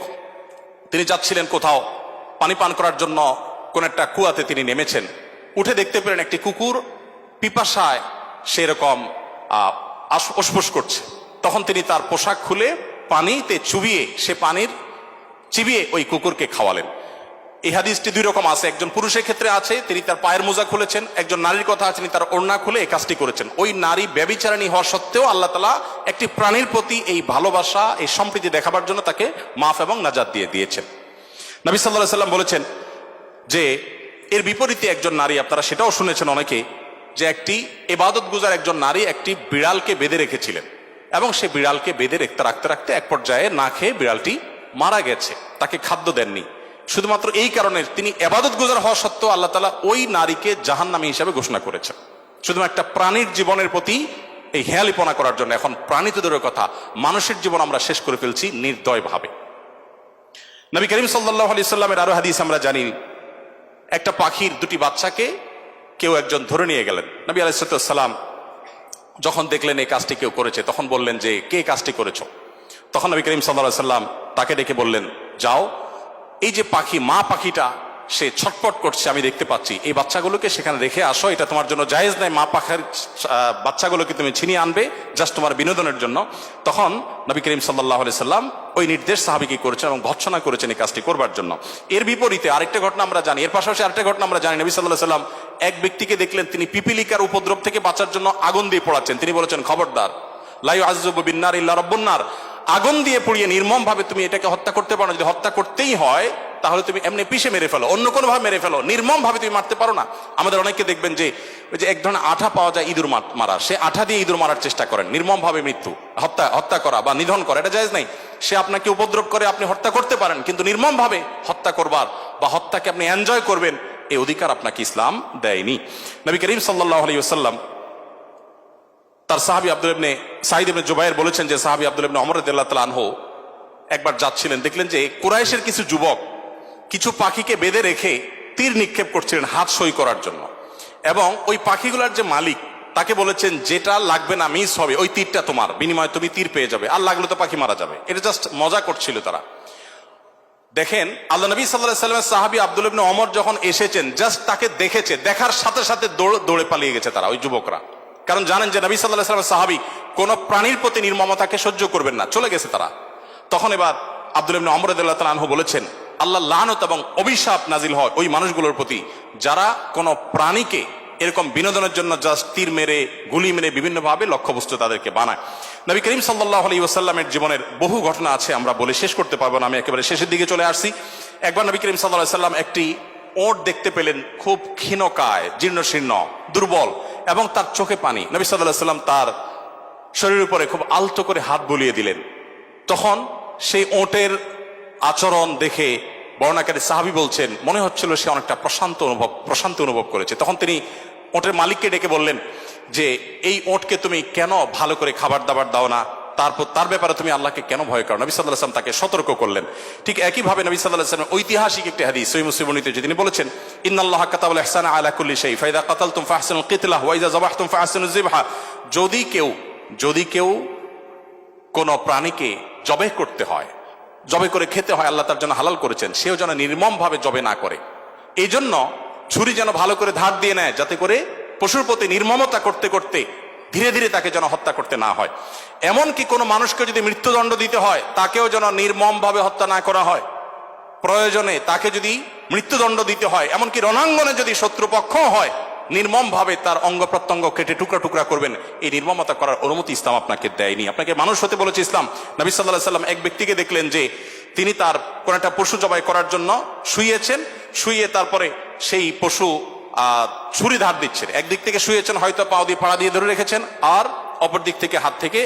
তিনি যাচ্ছিলেন কোথাও পানি পান করার জন্য, কোন একটা কুয়াতে তিনি নেমেছেন, উঠে দেখতে পেলেন একটি কুকুর পিপাসায় সেরকম অসফস করছে। তখন তিনি তার পোশাক খুলে পানিতে চুবিয়ে, সে পানির চিবিয়ে ওই কুকুরকে খাওয়ালেন। এই হাদিসটি দুই রকম আছে, একজন পুরুষের ক্ষেত্রে আছে, তিনি তার পায়ের মোজা খুলেছেন, একজন নারীর কথা আছে, তিনি তার ওড়না খুলে এই কাজটি করেছেন। ওই নারী ব্যভিচারিণী হওয়া সত্ত্বেও আল্লাহ তাআলা একটি প্রাণীর প্রতি এই ভালোবাসা, এই সম্প্রীতি দেখাবার জন্য তাকে মাফ এবং নাজাত দিয়ে দিয়েছেন। নবী সাল্লাল্লাহু আলাইহি ওয়াসাল্লাম বলেছেন যে এর বিপরীতে একজন নারী, আপনারা সেটাও শুনেছেন অনেকে, যে একটি ইবাদত গুজার একজন নারী একটি বিড়ালকে বেঁধে রেখেছিলেন এবং সে বিড়ালকে বেঁধে রাখতে রাখতে এক পর্যায়ে না খেয়ে বিড়ালটি মারা গেছে, তাকে খাদ্য দেননি। শুধুমাত্র এই কারণে তিনি ইবাদত গুজার হওয়া সত্ত্বেও আল্লাহ তাআলা ওই নারীকে জাহান্নামী হিসেবে ঘোষণা করেছেন, শুধু একটা প্রাণীর জীবনের প্রতি এই হেয়ালিপনা করার জন্য। এখন প্রাণী তো দূরের কথা, মানুষের জীবন আমরা শেষ করে ফেলছি নির্দয় ভাবে। নবী করিম সাল্লাল্লাহু আলাইহি ওয়াসাল্লামের আরো হাদিস আমরা জানি, একটা পাখির দুটি বাচ্চাকে কেউ একজন ধরে নিয়ে গেলেন। নবী আলাইহিস সালাম যখন দেখলেন এই কাজটি কেউ করেছে, তখন বললেন যে কে কাজটি করেছো? তখন নবী করিম সাল্লাল্লাহু আলাইহি ওয়াসাল্লাম তাকে ডেকে বললেন, যাও, এই যে পাখি, মা পাখিটা সে ছটফট করছে, আমি দেখতে পাচ্ছি, এই বাচ্চাগুলোকে সেখানে রেখে আসো, এটা তোমার জন্য জায়েজ নাই, মা পাখির বাচ্চাগুলোকে তুমি ছিনিয়ে আনবে জাস্ট তোমার বিনোদনের জন্য। তখন নবী করিম সাল্লাল্লাহু আলাইহি সাল্লাম ওই নির্দেশ সাহাবীকে করেছেন এবং ভৎসনা করেছেন এই কাজটি করবার জন্য। এর বিপরীতে আরেকটা ঘটনা আমরা জানি, এর পাশাপাশি আরেকটা ঘটনা আমরা জানি, নবী সাল্লাল্লাহু আলাইহি সাল্লাম এক ব্যক্তিকে দেখলেন, তিনি পিপিলিকার উপদ্রব থেকে বাঁচার জন্য আগুন দিয়ে পোড়াচ্ছেন। তিনি বলেছেন, খবরদার, লা ইউআযযিবু বিন-নার ইল্লা রাব্বুন নার, আগুন দিয়ে পুড়িয়ে নির্মম ভাবে তুমি এটাকে হত্যা করতে পারো না। যদি হত্যা করতেই হয় তাহলে তুমি এমনি পিষে মেরে ফেলো, অন্য কোনো ভাবে মেরে ফেলো, নির্মম ভাবে তুমি মারতে পারো না। আমাদের অনেকে দেখবেন যে ওই যে এক ধরনের আঠা পাওয়া যায় ইঁদুর মারা, সে আঠা দিয়ে ইঁদুর মারার চেষ্টা করেন, নির্মম ভাবে মৃত্যু, হত্যা করা বা নিধন করা, এটা জায়েজ নাই। সে আপনাকে উপদ্রব করে, আপনি হত্যা করতে পারেন, কিন্তু নির্মম ভাবে হত্যা করবার বা হত্যাকে আপনি এনজয় করবেন, এই অধিকার আপনাকে ইসলাম দেয়নি। নবী করিম সাল্লাল্লাহু আলাইহি ওয়াসাল্লাম তার সাহাবী আব্দুল্লাহ ইবনে সাঈদ ইবনে জুবায়ের বলেছেন যে সাহাবী আব্দুল্লাহ ইবনে ওমর রাদিয়াল্লাহু তাআলা আনহু একবার যাচ্ছিলেন, দেখলেন যে কুরাইশের কিছু যুবক কিছু পাখিকে বেঁধে রেখে তীর নিক্ষেপ করছিলেন হাত সই করার জন্য, এবং ওই পাখিগুলার যে মালিক তাকে বলেছেন যেটা লাগবে না, মিস হবে, ওই তীরটা তোমার, বিনিময়ে তুমি তীর পেয়ে যাবে, আর লাগলে তো পাখি মারা যাবে। এটা জাস্ট মজা করছিল তারা। দেখেন আল্লাহ নবী সাল্লাল্লাহু আলাইহি সাল্লামের সাহাবী আব্দুল্লাহ ইবনে ওমর যখন এসেছেন, জাস্ট তাকে দেখেছে, দেখার সাথে সাথে দৌড়ে পালিয়ে গেছে তারা, ওই যুবকরা। কারণ জানেন যে নবী সাল্লাল্লাহু আলাইহি সাল্লামের সাহাবী কোন প্রাণীর প্রতি নির্মমতাকে সহ্য করবেন না, চলে গেছে তারা। তখন এবার আব্দুল্লাহ ইবনে ওমর রাদিয়াল্লাহু তাআলা আনহু বলেছেন, আল্লাহ লানত এবং অভিশাপ নাজিল হয় ওই মানুষগুলোর প্রতি যারা কোন প্রাণীকে এরকম বিনোদনের জন্য জাস্ট তীর মেরে, গুলি মেরে বিভিন্নভাবে লক্ষ্যবস্তু তাদেরকে বানায়। নবী করিম সাল্লাল্লাহু আলাইহি ওয়াসাল্লামের জীবনের বহু ঘটনা আছে, আমরা বলে শেষ করতে পারবো না, আমি একেবারে শেষের দিকে চলে আসছি। একবার নবী করিম সাল্লাল্লাহু আলাইহি ওয়াসাল্লাম একটি ওট দেখতে পেলেন, খুব ক্ষীণকায়, জীর্ণশীর্ণ, দুর্বল, এবং তার চোখে পানি। নবী সাল্লাল্লাহু আলাইহি ওয়াসাল্লাম তার শরীরের উপরে খুব আলতো করে হাত বুলিয়ে দিলেন। তখন সেই ওটের আচরণ দেখে বর্ণনাকারী সাহাবী বলছেন, মনে হচ্ছিল সে অনেকটা প্রশান্তি অনুভব করেছে। তখন তিনি ওটের মালিককে ডেকে বললেন যে এই ওটকে তুমি কেন ভালো করে খাবার দাবার দাও না, তারপর তার ব্যাপারে তুমি আল্লাহকে কেন ভয় করো? নবী সাল্লাল্লাহু আলাইহি ওয়াসাল্লাম তাকে সতর্ক করলেন। ঠিক একইভাবে নবী সাল্লাল্লাহু আলাইহি ওয়াসাল্লাম ঐতিহাসিক একটি হাদিস সহিহ মুসলিম বর্ণিত, যে তিনি বলেছেন, ইন্নাল্লাহা কাতাবাল ইহসানা আলা কুল্লি শাই ফাইদা কাতালতুম ফাহসিনুল কিতলাহ ওয়া ইযা যাবাহতুম ফাহসিনুজ যিবহা। যদি কেউ কোন প্রাণীকে জবে করতে হয়, জবে করে খেতে হয়, আল্লাহ তার জন্য হালাল করেছেন, সেও যেন নির্মম ভাবে জবে না করে। এই জন্য ছুরি যেন ভালো করে ধার দিয়ে নেয়, যাতে করে পশুর প্রতি নির্মমতা করতে করতে ধীরে ধীরে তাকে যেন হত্যা করতে না হয়। এমনকি কোনো মানুষকে যদি মৃত্যুদণ্ড দিতে হয়, তাকেও যেন নির্মম ভাবে হত্যা না করা হয়। প্রয়োজনে তাকে যদি মৃত্যুদণ্ড দিতে হয়, এমনকি রণাঙ্গনে যদি শত্রুপক্ষ হয়, নির্মম ভাবে তার অঙ্গ প্রত্যঙ্গ কেটে টুকরা টুকরা করবেন। এই নির্মমতা করার অনুমতি ইসলাম আপনাকে দেয়নি, আপনাকে মানুষ হতে বলেছে ইসলাম। নবী সাল্লাল্লাহু আলাইহি ওয়াসাল্লাম এক ব্যক্তিকে দেখলেন যে তিনি তার কোন একটা পশু জবাই করার জন্য শুয়ে তারপরে সেই পশু ছুরি ধার দিচ্ছেন। একদিক থেকে শুয়েছেন, হয়তো পাও দিয়ে পাড়া দিয়ে ধরে রেখেছেন, আর অপর দিক থেকে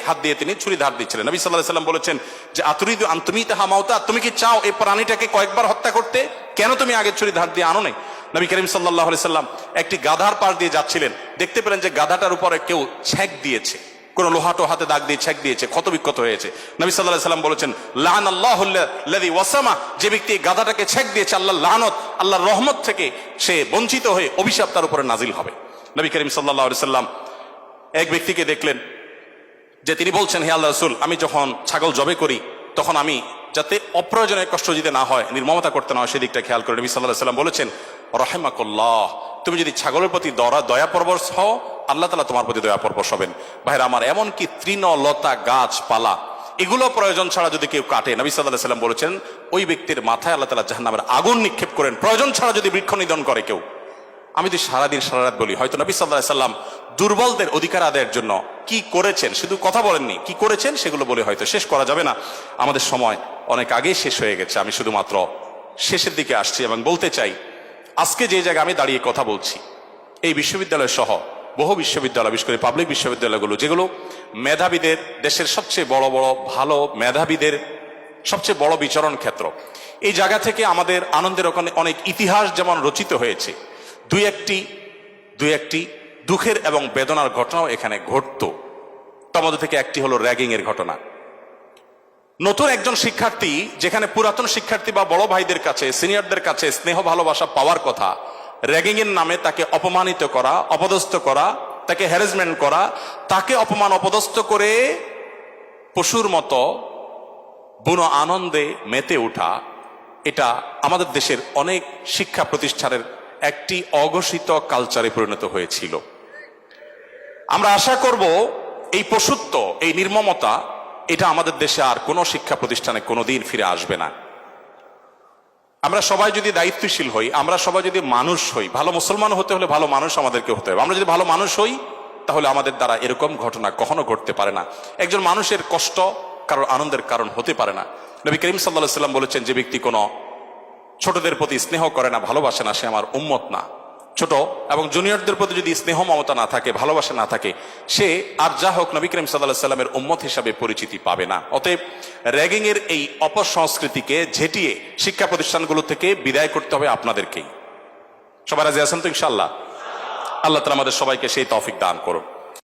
হাত দিয়ে তিনি ছুরি ধার দিচ্ছিলেন। নবী সাল্লাল্লাহু আলাইহি ওয়াসাল্লাম বলেছেন যে আতুরিদু আন তুমিতাহা মাউতা, তুমি কি চাও এই প্রাণীটাকে কয়েকবার হত্যা করতে? কেন তুমি আগে ছুরি ধার দিয়ে আনো নাই? নবী করিম সাল্লাল্লাহু আলাইহি ওয়াসাল্লাম একটি গাধার পাশ দিয়ে যাচ্ছিলেন, দেখতে পেলেন যে গাধাটার উপরে কেউ ছেক দিয়েছে, কোন লোহাটো হাতে দাগ দিয়ে ছেক দিয়েছে, ক্ষত বিক্ষত হয়েছে। নবী সাল্লাল্লাহু আলাইহি ওয়াসাল্লাম বলেছেন, লাআনাল্লাহুল্লাযী ওয়াসামা, যে ব্যক্তি গাধাটাকে ছেক দিয়েছে, আল্লাহর লানত, আল্লাহর রহমত থেকে সে বঞ্চিত হয়ে অভিশাপ তার উপরে নাজিল হবে। নবী করিম সাল্লাল্লাহু আলাইহি ওয়াসাল্লাম এক ব্যক্তিকে দেখলেন যে তিনি বলছেন, হে আল্লাহর রাসূল, আমি যখন ছাগল জবে করি তখন আমি যাতে অপ্রয়োজনে কষ্ট দিতে না হয়, নির্মমতা করতে না হয়, সেদিকটা খেয়াল করে। নবী সাল্লাল্লাহু আলাইহি ওয়াসাল্লাম বলেছেন, রাহিমাকুল্লাহ, তুমি যদি ছাগলের প্রতি দয়া পরবশ হও, আল্লাহ তাআলা তোমার প্রতি দয়া পরবশ হবেন। ভাইরা আমার, এমনকি তৃণলতা গাছপালা এগুলো প্রয়োজন ছাড়া যদি কেউ কাটে, নবী সাল্লাল্লাহু আলাইহি ওয়াসাল্লাম বলেছেন ওই ব্যক্তির মাথায় আল্লাহ তাআলা জাহান্নামের আগুন নিক্ষেপ করেন। প্রয়োজন ছাড়া যদি বৃক্ষ নিধন করে কেউ, আমি তো সারাদিন সারারাত বলি, হয়তো নবী সাল্লাল্লাহু আলাইহি ওয়াসাল্লাম দুর্বলদের অধিকার আদায়ের জন্য কি করেছেন, শুধু কথা বলেননি, কি করেছেন সেগুলো বলে হয়তো শেষ করা যাবে না। আমাদের সময় অনেক আগেই শেষ হয়ে গেছে, আমি শুধুমাত্র শেষের দিকে আসছি এবং বলতে চাই, আজকে যে জায়গায় আমি দাঁড়িয়ে কথা বলছি, এই বিশ্ববিদ্যালয় সহ বহু বিশ্ববিদ্যালয়, বিশেষ করে পাবলিক বিশ্ববিদ্যালয়গুলো, যেগুলো মেধাবীদের, দেশের সবচেয়ে বড় বড় ভালো মেধাবীদের সবচেয়ে বড় বিচরণ ক্ষেত্র, এই জায়গা থেকে আমাদের আনন্দের ওখানে অনেক ইতিহাস যেমন রচিত হয়েছে, দুই একটি দুঃখের এবং বেদনার ঘটনাও এখানে ঘটত। তার মধ্যে থেকে একটি হলো র্যাগিং এর ঘটনা। নতুন একজন শিক্ষার্থী, যেখানে পুরাতন শিক্ষার্থী বা বড় ভাইদের কাছে, সিনিয়রদের কাছে স্নেহ ভালোবাসা পাওয়ার কথা, র্যাগিং এর নামে তাকে অপমানিত করা, অপদস্থ করা, তাকে হ্যারাসমেন্ট করা, তাকে অপমান অপদস্থ করে পশুর মতো বুনো আনন্দে মেতে ওঠা, এটা আমাদের দেশের অনেক শিক্ষা প্রতিষ্ঠানের একটি অঘোষিত কালচারে পরিণত হয়েছিল। আমরা আশা করব এই পশুত্ব, এই নির্মমতা, এটা আমাদের দেশে আর কোনো শিক্ষা প্রতিষ্ঠানে কোনোদিন ফিরে আসবে না। আমরা সবাই যদি দায়িত্বশীল হই, আমরা সবাই যদি মানুষ হই, ভালো মুসলমান হতে হলে ভালো মানুষ আমাদেরকে হতে হবে। আমরা যদি ভালো মানুষ হই, তাহলে আমাদের দ্বারা এরকম ঘটনা কখনো ঘটতে পারে না। একজন মানুষের কষ্ট কারোর আনন্দের কারণ হতে পারে না। নবী করিম সাল্লাল্লাহু আলাইহি ওয়াসাল্লাম বলেছেন, যে ব্যক্তি কোনো ছোটদের প্রতি স্নেহ করে না, ভালোবাসে না, সে আমার উম্মত না। ছোট এবং জুনিয়রদের প্রতি যদি স্নেহ মমতা না থাকে, ভালোবাসা না থাকে, সে আর যা হোক নবী করিম সাল্লাল্লাহু আলাইহি ওয়াসাল্লামের উম্মত হিসাবে পরিচিতি পাবে না। অতএব র্যাগিং এর এই অপসংস্কৃতিকে ঝেঁটিয়ে শিক্ষা প্রতিষ্ঠানগুলো থেকে বিদায় করতে হবে আপনাদেরকেই। সবাই রাজি আছেন তো ইনশাআল্লাহ? আল্লাহ তাআলা আমাদের সবাইকে সেই তৌফিক দান করুন।